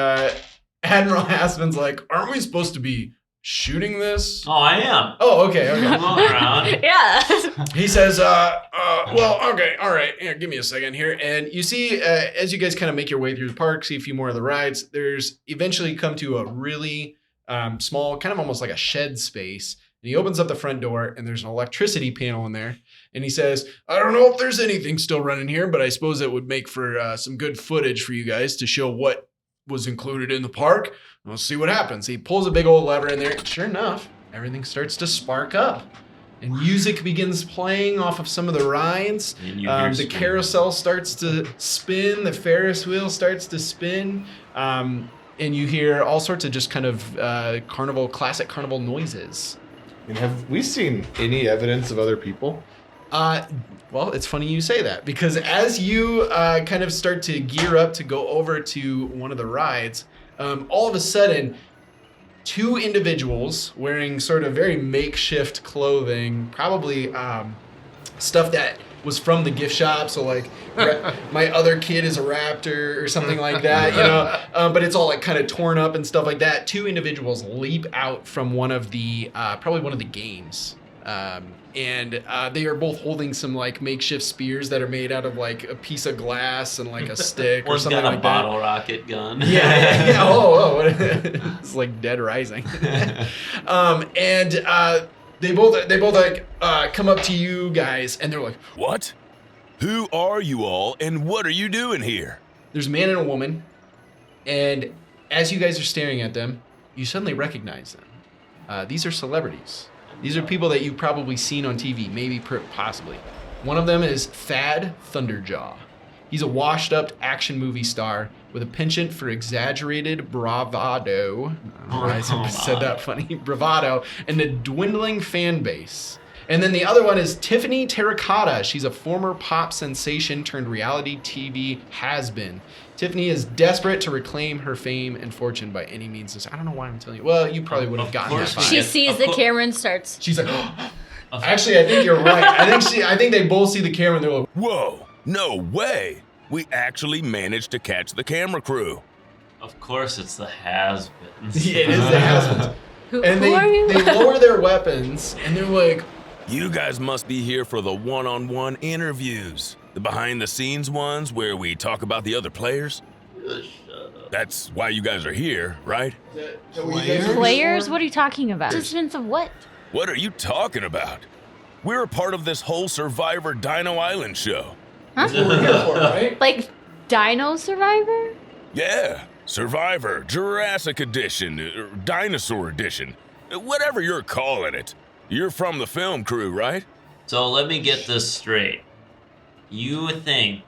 Admiral Assman's like, aren't we supposed to be shooting this? Oh, I am. Oh, okay. I'm going around. Yeah. He says, well, okay, all right. Yeah, give me a second here. And you see, as you guys kind of make your way through the park, see a few more of the rides, there's eventually come to a really small, kind of almost like a shed space. And he opens up the front door and there's an electricity panel in there. And he says, I don't know if there's anything still running here, but I suppose it would make for some good footage for you guys to show what was included in the park. We'll see what happens. He pulls a big old lever in there. And sure enough, everything starts to spark up. And music begins playing off of some of the rides. And you hear The screaming. carousel starts to spin. The Ferris wheel starts to spin. And you hear all sorts of just kind of classic carnival noises. And have we seen any evidence of other people? Well, it's funny you say that because as you kind of start to gear up to go over to one of the rides, all of a sudden, two individuals wearing sort of very makeshift clothing, probably stuff that was from the gift shop. So like my other kid is a raptor or something like that, but it's all like kind of torn up and stuff like that. Two individuals leap out from one of the, probably one of the games. And they are both holding some like makeshift spears that are made out of like a piece of glass and like a stick or One's something got a like bottle that. rocket gun. Yeah. Oh. It's like Dead Rising. They both like come up to you guys and they're like, What? Who are you all and what are you doing here? there's a man and a woman, and as you guys are staring at them, you suddenly recognize them. These are celebrities. These are people that you've probably seen on TV, maybe possibly. One of them is Thad Thunderjaw. He's a washed-up action movie star with a penchant for exaggerated bravado. I don't know why I said that funny. Bravado and a dwindling fan base. And then the other one is Tiffany Terracotta. She's a former pop sensation turned reality TV has-been. Tiffany is desperate to reclaim her fame and fortune by any means. I don't know why I'm telling you. Well, you probably would have gotten that. She sees the camera and starts. She's like, actually, I think you're right. I think they both see the camera and they're like, Whoa, no way. We actually managed to catch the camera crew. Of course, it's the has-beens. yeah, it is the has-beens. And Who are you? they lower their weapons and they're like, You guys must be here for the one-on-one interviews. The behind-the-scenes ones where we talk about the other players. That's why you guys are here, right? Players? What are you talking about? Participants of what? What are you talking about? We're a part of this whole Survivor Dino Island show. that's what we're here for, right? Like Dino Survivor? Yeah, Survivor, Jurassic Edition, Dinosaur Edition, whatever you're calling it. You're from the film crew, right? So let me get this straight. You would think,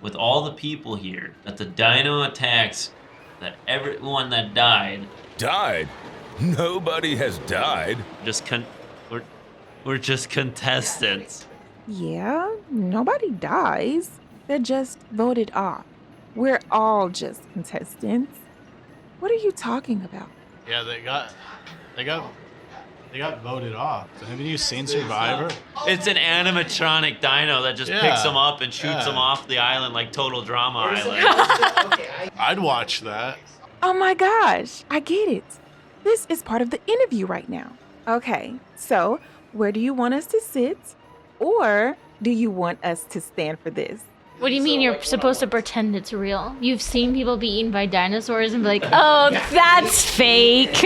with all the people here, that the dino attacks, that everyone that died, Died? Nobody has died. we're just contestants. Yeah, nobody dies. They're just voted off. We're all just contestants. What are you talking about? Yeah, they got voted off. Haven't you seen Survivor? It's an animatronic dino that just picks them up and shoots them off the island like Total Drama Island. I'd watch that. Oh my gosh, I get it. This is part of the interview right now. Okay, so where do you want us to sit? Or do you want us to stand for this? What do you mean you're supposed to pretend it's real? You've seen people be eaten by dinosaurs and be like, oh, that's fake.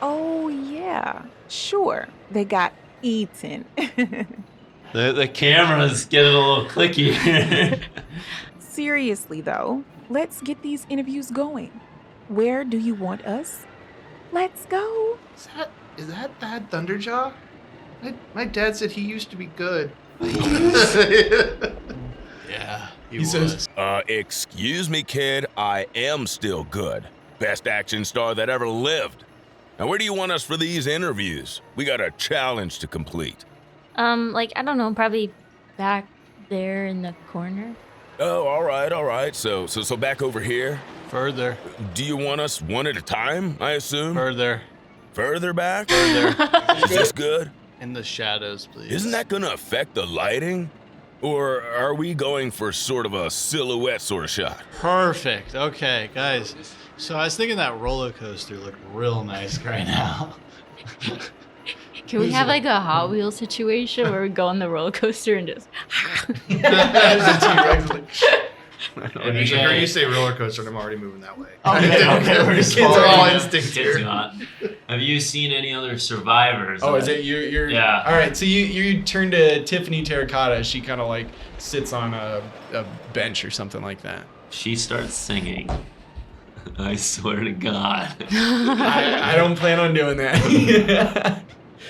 Oh yeah, sure. They got eaten. The camera's getting a little clicky here. Seriously though, let's get these interviews going. Where do you want us? Let's go. Is that Thad Thunderjaw? My dad said he used to be good. Yeah, He says, Excuse me, kid, I am still good. Best action star that ever lived. Now, where do you want us for these interviews? We got a challenge to complete. Like, I don't know, probably back there in the corner. Oh, all right. So back over here. Further. Do you want us one at a time, I assume? Further. Further back? Further. Is this good? In the shadows, please. Isn't that gonna affect the lighting? Or are we going for sort of a silhouette sort of shot? Perfect. Okay, guys. So I was thinking that roller coaster looked real nice right now. Can we have like a Hot Wheels situation where we go on the roller coaster and just... there's a T-Rex. Like, And I heard you say roller coaster, and I'm already moving that way. Okay, we're Kids just are all following. instinct Kids here. not. Have you seen any other survivors? oh, is it you're Yeah. All right, so you turn to Tiffany Terracotta. She kind of like sits on a bench or something like that. She starts singing. I swear to God. I don't plan on doing that.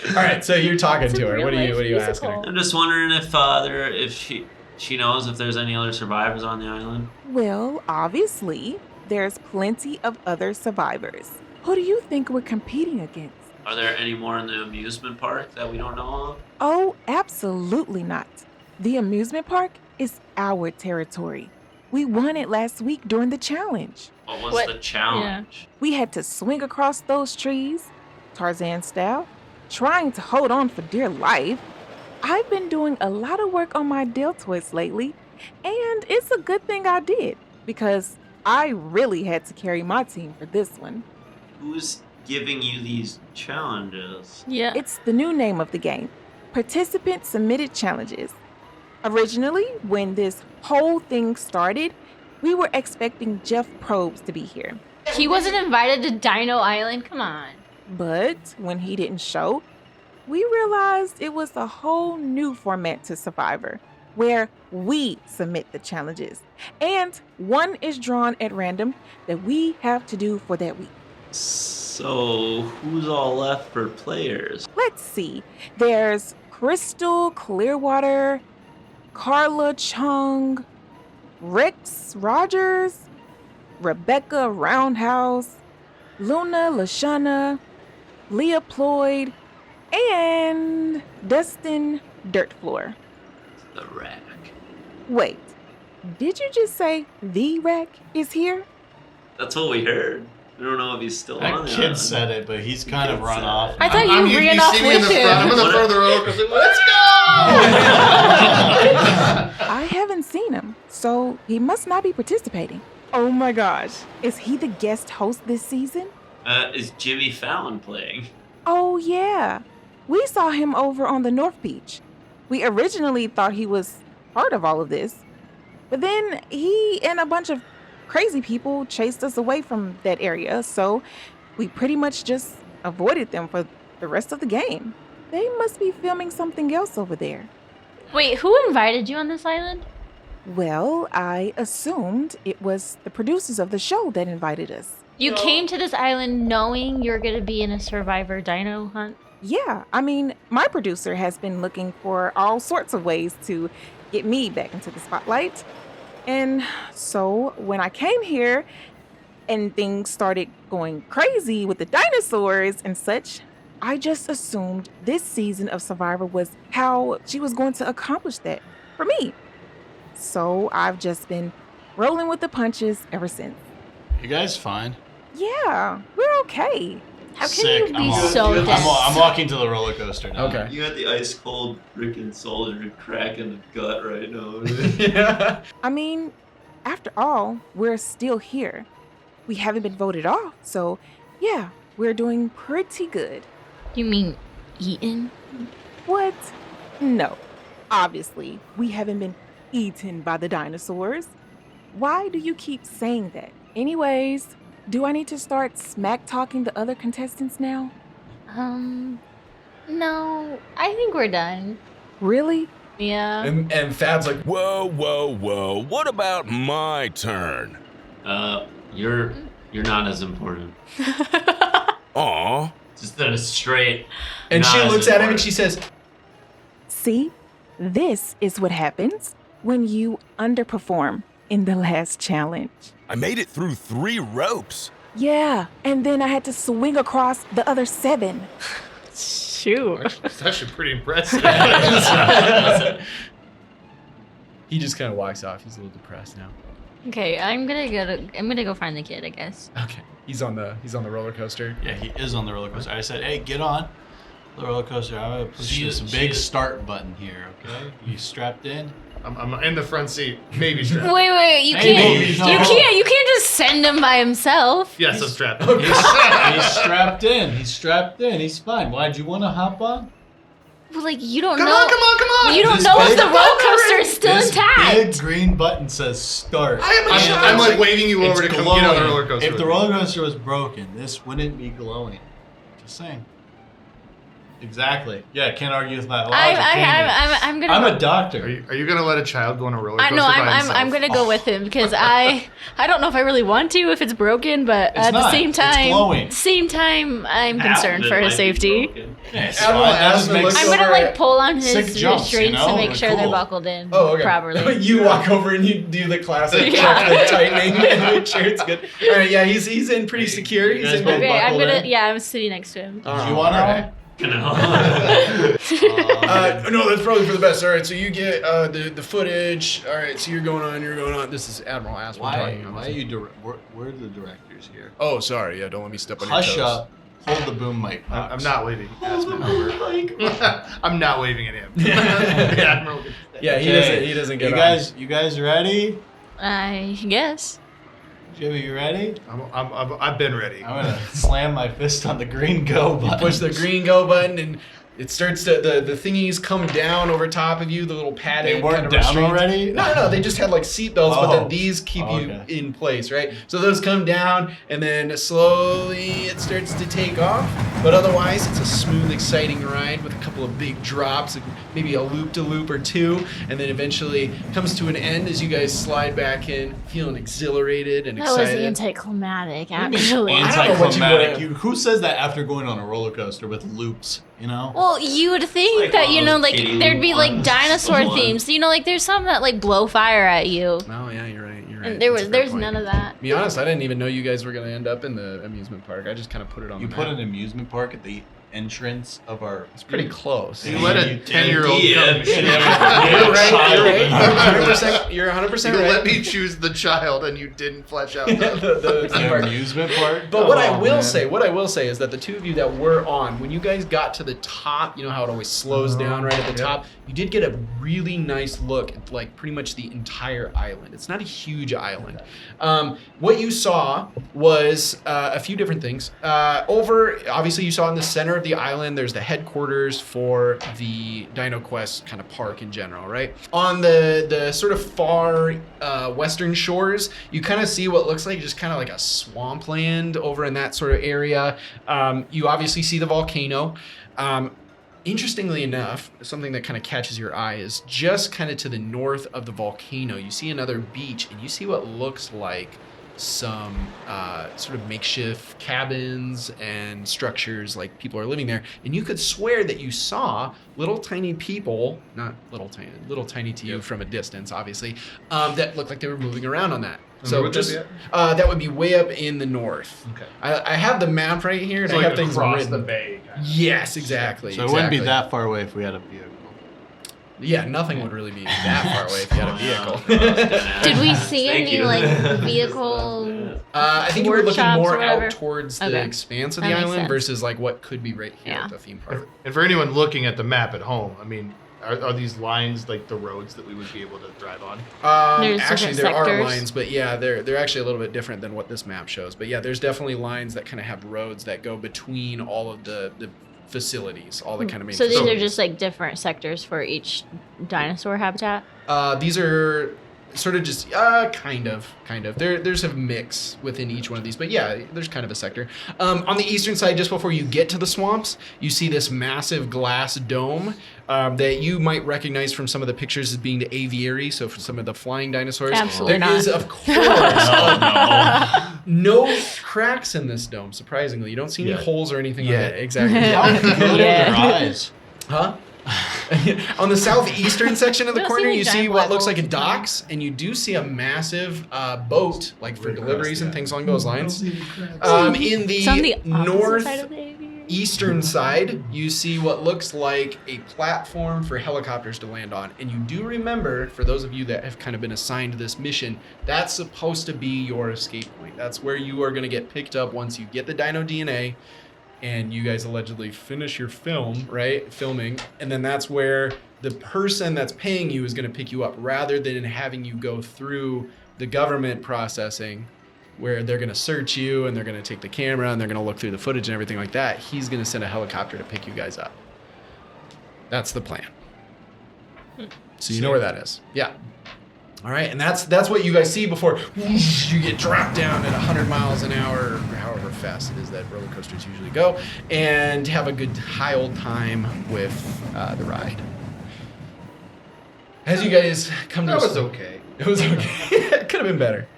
All right, so you're talking It's a to her. What are you real-life asking her? musical. I'm just wondering if she knows if there's any other survivors on the island. Well, obviously, there's plenty of other survivors. Who do you think we're competing against? Are there any more in the amusement park that we don't know of? Oh, absolutely not. The amusement park is our territory. We won it last week during the challenge. What was What? the challenge? We had to swing across those trees, Tarzan style, trying to hold on for dear life. I've been doing a lot of work on my deltoids lately, and it's a good thing I did, because I really had to carry my team for this one. Who's giving you these challenges? Yeah. It's the new name of the game. participant submitted challenges. Originally, when this whole thing started, we were expecting Jeff Probst to be here. He wasn't invited to Dino Island. Come on. But when he didn't show, we realized it was a whole new format to Survivor, where we submit the challenges, and one is drawn at random that we have to do for that week. So, who's all left for players? Let's see. There's Crystal Clearwater, Carla Chung, Rex Rogers, Rebecca Roundhouse, Luna Lashana, Leah Ployd, and Dustin Dirtfloor. The Rack. Wait, did you just say the Rack is here? That's what we heard. I don't know if he's still on That there. kid said it, but he's kind of run off. I thought you ran off see me in with the front. I'm him. in the front of the roller coaster. Let's go! I haven't seen him, so he must not be participating. Oh my gosh, is he the guest host this season? Is Jimmy Fallon playing? Oh yeah, we saw him over on the North Beach. We originally thought he was part of all of this, but then he and a bunch of crazy people chased us away from that area, so we pretty much just avoided them for the rest of the game. They must be filming something else over there. Wait, who invited you on this island? Well, I assumed it was the producers of the show that invited us. You came to this island knowing you're going to be in a Survivor dino hunt? Yeah, I mean, my producer has been looking for all sorts of ways to get me back into the spotlight. And so when I came here and things started going crazy with the dinosaurs and such, I just assumed this season of Survivor was how she was going to accomplish that for me. So I've just been rolling with the punches ever since. You guys fine? Yeah, we're okay. How can Sick. you I'm be on- so I'm, dense? I'm walking to the roller coaster now. Okay. You got the ice cold freaking soldier cracking the gut right now. Yeah. I mean, after all, we're still here. We haven't been voted off, so yeah, we're doing pretty good. You mean eaten? What? No. Obviously, we haven't been eaten by the dinosaurs. Why do you keep saying that? Anyways, do I need to start smack talking the other contestants now? No. I think we're done. Really? Yeah. And Fab's like, Whoa, whoa, whoa. What about my turn? You're not as important. Aw. Just that it's straight. and not she as looks at him and important. she says, See? This is what happens when you underperform in the last challenge. I made it through 3 ropes. Yeah, and then I had to swing across the other 7. Shoot. It's actually pretty impressive. he just kind of walks off. He's a little depressed now. Okay, I'm gonna go find the kid, I guess. Okay. He's on the roller coaster. Yeah, he is on the roller coaster. I said, hey, get on the roller coaster. I'm gonna push this big start button here, okay? You strapped in? I'm in the front seat. Maybe strapped. Wait, you Hey, can't. baby, You can't just send him by himself. Yes, I'm strapped. He's strapped in. He's strapped in. He's fine. Why'd you want to hop on? Well, like you don't Come know. on, come on, come on! You don't This know if big- the roller coaster is still This intact. big green button says start. I'm like waving you over to It's come get on the glowing. roller coaster. If with the me. roller coaster was broken, this wouldn't be glowing. Just saying. Exactly. Yeah, can't argue with my logic. I'm gonna. I'm go. a doctor. Are you gonna let a child go on a roller I coaster know. by I'm himself? gonna go with him because I don't know if I really want to if it's broken, but It's at the not. same It's time, glowing. I'm Half concerned of it for his might be safety. broken. Yeah, it's Admiral fine. That Assman just makes- looks I'm over gonna like at- pull on Sick his jumps, you restraints to know? make They're sure they're cool. buckled in Oh, okay. properly. You walk over and you do the classic Yeah. the tightening and make sure it's good. All right, yeah, he's in pretty secure. You He's guys in both good. Okay, I'm buckled gonna. in? Yeah, I'm sitting next to him. Did you want to? You know? No, that's probably for the best. All right, so you get the footage. All right, so you're going on. This is Admiral Assman Why talking. are you we're the directors here. Oh, sorry. Yeah, don't let me step on your Hush toes. up. Hold the boom mic. I'm box. not waving. Assman over. I'm not waving at him. Admiral. Yeah, he Okay. doesn't get You guys ready? I guess. Jimmy, you ready? I've been ready. I'm gonna slam my fist on the green go on. button. Push the green go button and It starts to the thingies come down over top of you. The little padded. They weren't kind of down restraints. already? No. They just had like seat belts, but then Oh. these keep you Okay. in place, right? So those come down, and then slowly it starts to take off. But otherwise, it's a smooth, exciting ride with a couple of big drops, maybe a loop-to-loop or two, and then eventually comes to an end as you guys slide back in, feeling exhilarated and That was excited. anticlimactic, actually. I don't know what you Anticlimactic. would've- Who says that after going on a roller coaster with loops? You know. Well, you would think Like that, one of those like, kitty there'd be, like, ones. dinosaur Come on. themes. Like, there's some that, like, blow fire at you. Oh yeah, you're right. And That's a fair point. none of that. To be honest, I didn't even know you guys were gonna end up in the amusement park. I just kind of put it on You the put map. an amusement park at the entrance of our. It's pretty close. You let a 10-year-old Yeah, come. we should You're have right. You're 100% You right. let me choose the child, and you didn't flesh out the the. theme park. amusement park. But what I Oh, will man. say is that the two of you that were on, when you guys got to the top, you know how it always slows down right at the top. You did get a really nice look at like pretty much the entire island. It's not a huge island. What you saw was a few different things. Obviously, you saw in the center of the island, there's the headquarters for the DinoQuest kind of park in general, right? On the sort of far western shores, you kind of see what looks like just kind of like a swampland over in that sort of area. You obviously see the volcano. Interestingly enough, something that kind of catches your eye is just kind of to the north of the volcano, you see another beach, and you see what looks like some sort of makeshift cabins and structures, like people are living there. And you could swear that you saw little tiny people, not little tiny to you from a distance, obviously, that looked like they were moving around on that. So where would just that that would be way up in the north. Okay. I have the map right here, and I have things written. bay. Yes, exactly. So it wouldn't be exactly. that far away if we had a vehicle. Yeah, nothing would really be that far away if you had a vehicle. Did we see Thank any, you. like, vehicle... I think you were looking Workshops more or whatever? out towards the Okay. expanse of That the makes island sense. versus like what could be right here Yeah. at the theme park. And for anyone looking at the map at home, I mean, are these lines like the roads that we would be able to drive on? There's Actually, different there are sectors. lines, but yeah, they're actually a little bit different than what this map shows. But yeah, there's definitely lines that kind of have roads that go between all of the facilities, all the kind of main So these are facilities. just, like, different sectors for each dinosaur habitat? These are sort of just kind of. There's a mix within each one of these, but yeah, there's kind of a sector. On the eastern side, just before you get to the swamps, you see this massive glass dome that you might recognize from some of the pictures as being the aviary. So for some of the flying dinosaurs, Absolutely there not. is of course no cracks in this dome. Surprisingly, you don't see any Yeah. holes or anything Yeah. like that. Exactly. Yeah. eyes. Huh? On the southeastern section of the You don't corner, see any you see giant what black looks like a holes. docks, and you do see a massive boat, like for Right across deliveries the and things along those I don't lines. see any cracks. In It's on the the opposite side of the aviary. northeastern side, you see what looks like a platform for helicopters to land on. And you do remember, for those of you that have kind of been assigned this mission, that's supposed to be your escape point. That's where you are going to get picked up once you get the dino DNA and you guys allegedly finish your filming, and then that's where the person that's paying you is going to pick you up, rather than having you go through the government processing where they're going to search you and they're going to take the camera and they're going to look through the footage and everything like that. He's going to send a helicopter to pick you guys up. That's the plan. So you know where that is. Yeah. All right, and that's what you guys see before you get dropped down at 100 miles an hour, or however fast it is that roller coasters usually go, and have a good high old time with the ride. As you guys come to That was okay. It was okay. It could have been better.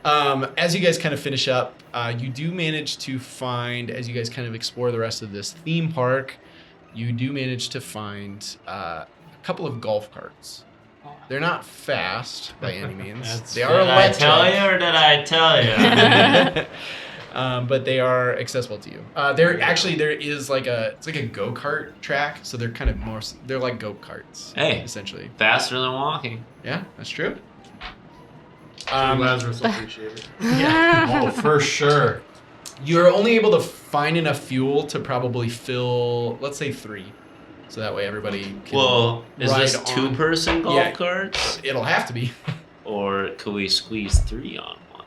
As you guys kind of finish up, you do manage to find, as you guys kind of explore the rest of this theme park, you do manage to find a couple of golf carts. They're not fast by any means. They are Did I tell electric. you or did I tell you? But they are accessible to you. There is it's like a go-kart track, so they're kind of more, they're like go-karts. Hey. Essentially. Faster than walking. Yeah, that's true. Lazarus will appreciate it. Yeah. Oh, for sure. You're only able to find enough fuel to probably fill, let's say 3. So that way everybody can Well, is ride this on. two-person golf Yeah. carts? It'll have to be. Or could we squeeze 3 on one?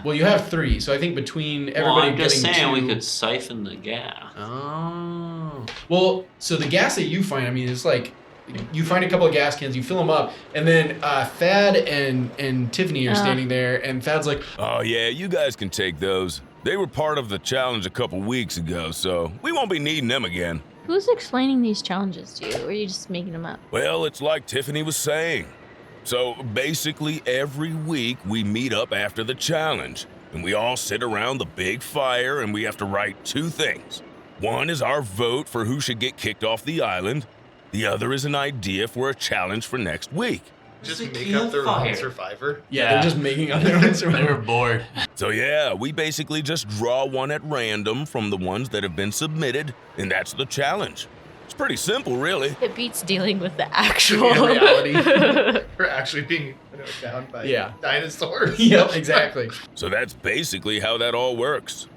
Well, you have 3, so I think between everybody Well, I'm just getting saying 2... we could siphon the gas. Oh. Well, so the gas that you find, I mean, it's like you find a couple of gas cans, you fill them up, and then Thad and Tiffany are standing there, and Thad's like, Oh, yeah, you guys can take those. They were part of the challenge a couple weeks ago, so we won't be needing them again. Who's explaining these challenges to you? Or are you just making them up? Well, it's like Tiffany was saying. So basically, every week we meet up after the challenge, and we all sit around the big fire, and we have to write 2 things. One is our vote for who should get kicked off the island. The other is an idea for a challenge for next week. Just It's a make up their own campfire. survivor. yeah, they're just making up their own They were bored. So yeah, we basically just draw one at random from the ones that have been submitted, and that's the challenge. It's pretty simple, really. It beats dealing with the actual reality. We're actually being down by dinosaurs. Yep, exactly. So that's basically how that all works.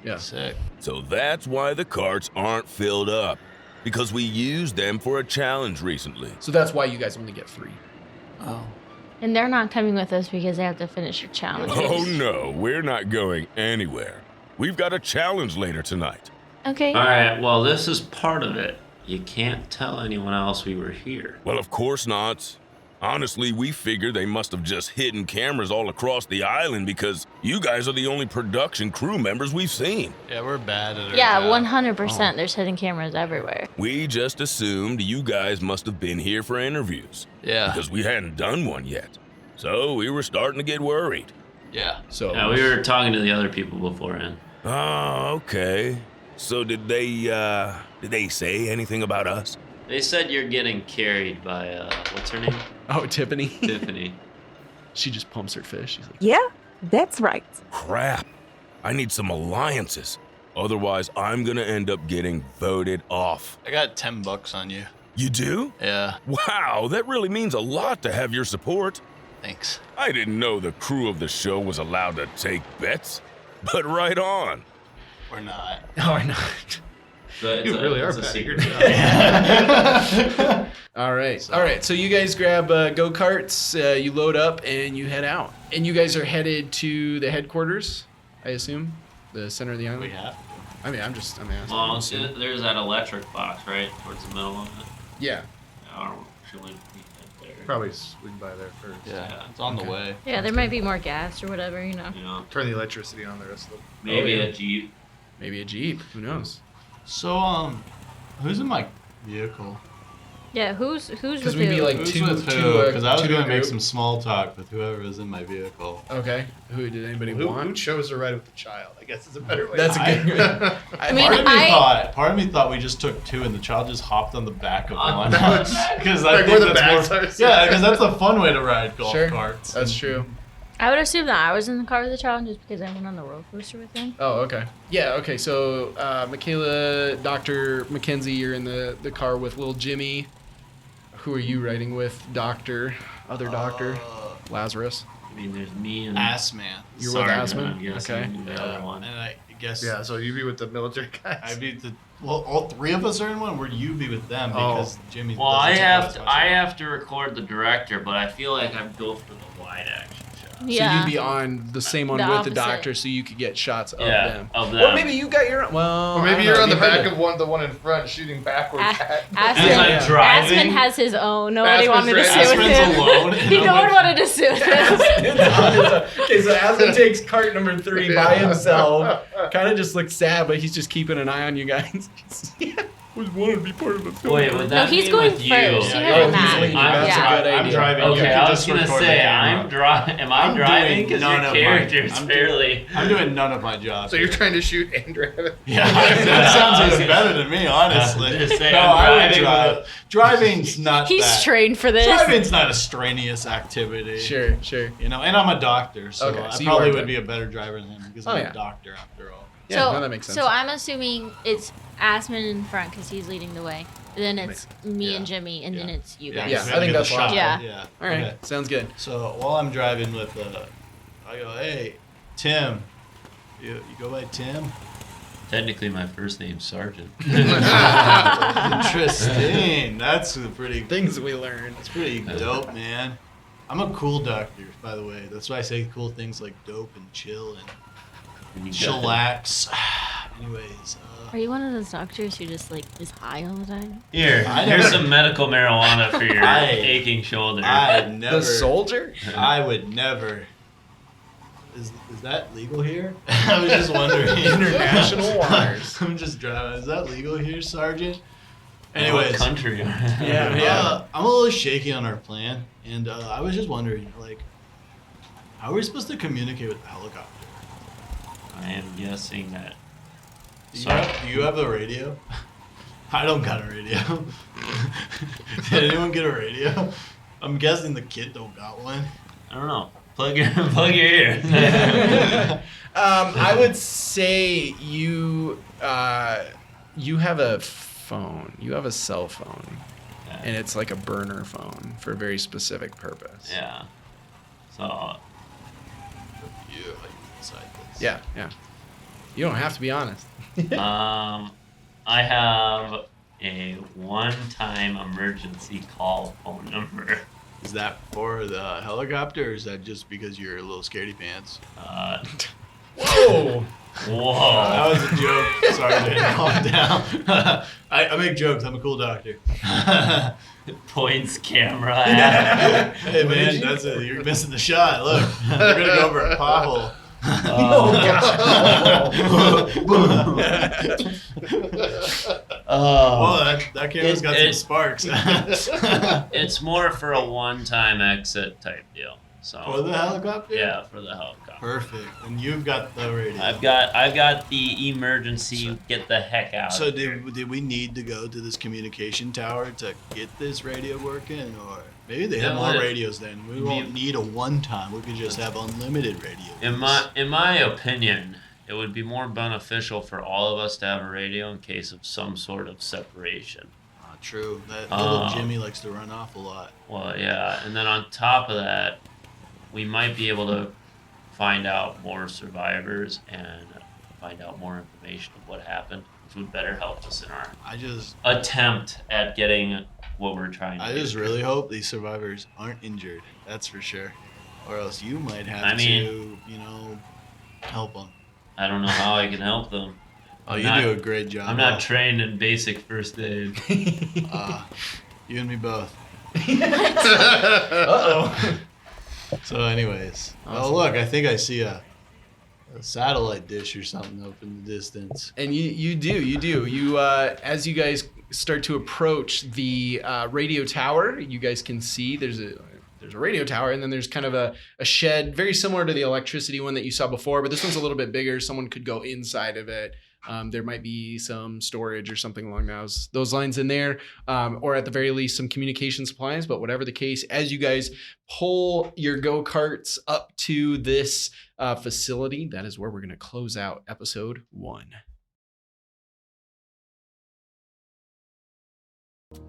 Yeah. Sick. So that's why the carts aren't filled up, because we used them for a challenge recently. So that's why you guys only get 3. Oh. And they're not coming with us because they have to finish your challenge. Oh no, we're not going anywhere. We've got a challenge later tonight. Okay. All right, well, this is part of it. You can't tell anyone else we were here. Well, of course not. Honestly, we figured they must have just hidden cameras all across the island because you guys are the only production crew members we've seen. Yeah, we're bad at our Yeah, job. 100%. There's hidden cameras everywhere. We just assumed you guys must have been here for interviews. Yeah. Because we hadn't done one yet. So we were starting to get worried. Yeah. So Yeah, we were talking to the other people beforehand. Oh, okay. So did they say anything about us? They said you're getting carried by, what's her name? Oh, Tiffany. Tiffany. She just pumps her fish. She's like, Yeah, that's right. Crap. I need some alliances. Otherwise, I'm gonna end up getting voted off. I got $10 on you. You do? Yeah. Wow, that really means a lot to have your support. Thanks. I didn't know the crew of the show was allowed to take bets. But right on. We're not. no, we're not. But You really are it's a bad. secret job. All right. All right. So you guys grab go-karts, you load up, and you head out. And you guys are headed to the headquarters, I assume? The center of the island? We have. I mean, I'm asking. Well, there's that electric box, right? Towards the middle of it. Yeah. I don't know. Should we meet there? Probably swing by there first. Yeah. It's on the way. Yeah, there might be more gas or whatever, you know. You know, Turn the electricity on the rest of them. maybe yeah. a Jeep. Maybe a Jeep. Who knows? So, who's in my vehicle? Yeah, who's Because with we'd be who? like Who's two. with two, who? Because I was two going to to make group. some small talk with whoever is in my vehicle. Okay. Who did anybody Who want? chose to ride with the child? I guess is a better way. That's a good. I mean, Part of me thought we just took 2 and the child just hopped on the back of one. no, Because like I where think the that's bags more. are. Yeah, because that's a fun way to ride golf Sure. carts. That's true. I would assume that I was in the car with the child just because I went on the roller coaster with him. Oh, okay. Yeah, okay. So, Michaela, Dr. Mackenzie, you're in the car with little Jimmy. Who are you riding with? Doctor? Other doctor? Lazarus? I mean, there's me and Assman. You're with Sergeant, Assman? I'm guessing, Okay. and the other one. And I guess Yeah, so you be with the military guys. I'd be all 3 of us are in one. Where you be with them because Jimmy. Well, I doesn't have as to, much I of it. have to record the director, but I feel like I'd go for the wide action shot. So Yeah. you'd be on the same one The with opposite. the doctor so you could get shots of Yeah, them. of Or them. maybe you got your own. Well, Or I maybe don't you're know, on the it'd be back hard of one, the one in front, shooting backwards. As Aspen, I'm driving. Aspen has his own. Nobody Aspen's wanted to right. sit with Aspen's him. alone, and No one wanted to sit with him. Okay, so Aslan takes cart number 3 by himself. Kind of just looks sad, but he's just keeping an eye on you guys. Always wanted to be part of the film. Wait, would that he's be going with first. you? He Oh, hasn't he's matched. leading. I'm- That's Yeah. a good I'm idea. driving. You Okay, can I was just gonna record the say, camera. am I I'm driving? doing Because none your of character's I'm fairly. I'm doing none of my job. So you're trying to shoot and drive it. Yeah, that sounds even better than me, honestly. Just say no, I'm I would driving drive. with Driving's not He's that. trained for this. Driving's not a strenuous activity. Sure, sure. You know, and I'm a doctor, so Okay, I so you probably are would good. be a better driver than him because Oh, I'm yeah. a doctor after all. Yeah, no, that makes sense. So I'm assuming it's Asman in front because he's leading the way. Then it's me and Jimmy, and then Yeah. it's you Yeah, guys. Yeah, we I have to think get that's the logical. shot. Yeah. Yeah. All right, Okay. sounds good. So while I'm driving with, I go, hey, Tim. You go by Tim? Technically, my first name's Sergeant. Interesting. That's a pretty. Things we learned. That's pretty dope, man. I'm a cool doctor, by the way. That's why I say cool things like dope and chill and chillax. Anyways. Are you one of those doctors who just like is high all the time? Here's some medical marijuana for your aching shoulder. The soldier? I would never. Is that legal here? I was just wondering. International waters. I'm just driving. Is that legal here, Sergeant? Anyways. What country? Yeah. I'm a little shaky on our plan, and I was just wondering, like, how are we supposed to communicate with the helicopter? I am guessing that. Do you have the radio? I don't got a radio. Did anyone get a radio? I'm guessing the kid don't got one. I don't know. Plug your ear. I would say you have a phone. You have a cell phone, and it's like a burner phone for a very specific purpose. Yeah. So. You decide this. Yeah. You don't have to be honest. I have a one-time emergency call phone number. Is that for the helicopter, or is that just because you're a little scaredy pants? Whoa! Whoa! That was a joke. Sergeant, calm down. I make jokes. I'm a cool doctor. Points camera. Hey man, that's it. You're missing the shot. Look, they're gonna go over a pothole. Well, that camera's got some sparks. It's more for a one-time exit type deal. So For the helicopter? Yeah, for the helicopter. Perfect. And you've got the radio. I've got the emergency. Get the heck out. So did we need to go to this communication tower to get this radio working, or maybe they have more radios then? We won't need a one-time. We could just have unlimited radios. In my opinion, it would be more beneficial for all of us to have a radio in case of some sort of separation. True. That little Jimmy likes to run off a lot. Well, yeah, and then on top of that, we might be able to find out more survivors and find out more information of what happened, which would better help us in our attempt at getting what we're trying to do. I just really hope these survivors aren't injured. That's for sure. Or else you might have to, help them. I don't know how I can help them. Oh, you do a great job. I'm not trained in basic first aid. You and me both. Uh-oh. So anyways, awesome. Oh look, I think I see a satellite dish or something up in the distance. And you do. You as you guys start to approach the radio tower, you guys can see there's a radio tower, and then there's kind of a shed very similar to the electricity one that you saw before, but this one's a little bit bigger. Someone could go inside of it. There might be some storage or something along those lines in there, or at the very least some communication supplies. But whatever the case, as you guys pull your go-karts up to this facility, that is where we're going to close out episode 1.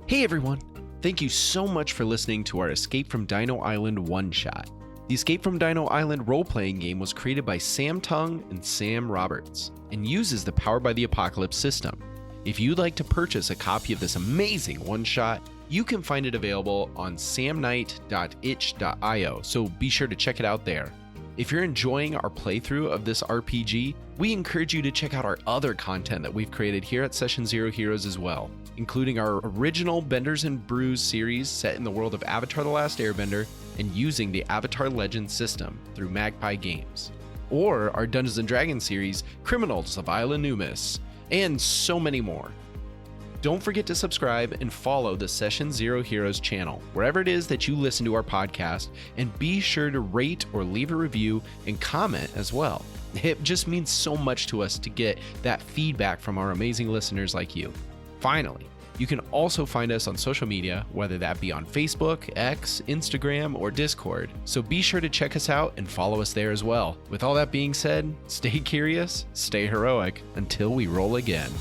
Hey everyone! Thank you so much for listening to our Escape from Dino Island one-shot. The Escape from Dino Island role-playing game was created by Sam Tung and Sam Roberts and uses the Powered by the Apocalypse system. If you'd like to purchase a copy of this amazing one-shot, you can find it available on samnight.itch.io, so be sure to check it out there. If you're enjoying our playthrough of this RPG, we encourage you to check out our other content that we've created here at Session Zero Heroes as well, including our original Benders and Brews series set in the world of Avatar: The Last Airbender and using the Avatar Legends system through Magpie Games, or our Dungeons & Dragons series, Criminals of Isla Numis, and so many more. Don't forget to subscribe and follow the Session Zero Heroes channel, wherever it is that you listen to our podcast, and be sure to rate or leave a review and comment as well. It just means so much to us to get that feedback from our amazing listeners like you. Finally, you can also find us on social media, whether that be on Facebook, X, Instagram, or Discord. So be sure to check us out and follow us there as well. With all that being said, stay curious, stay heroic, until we roll again.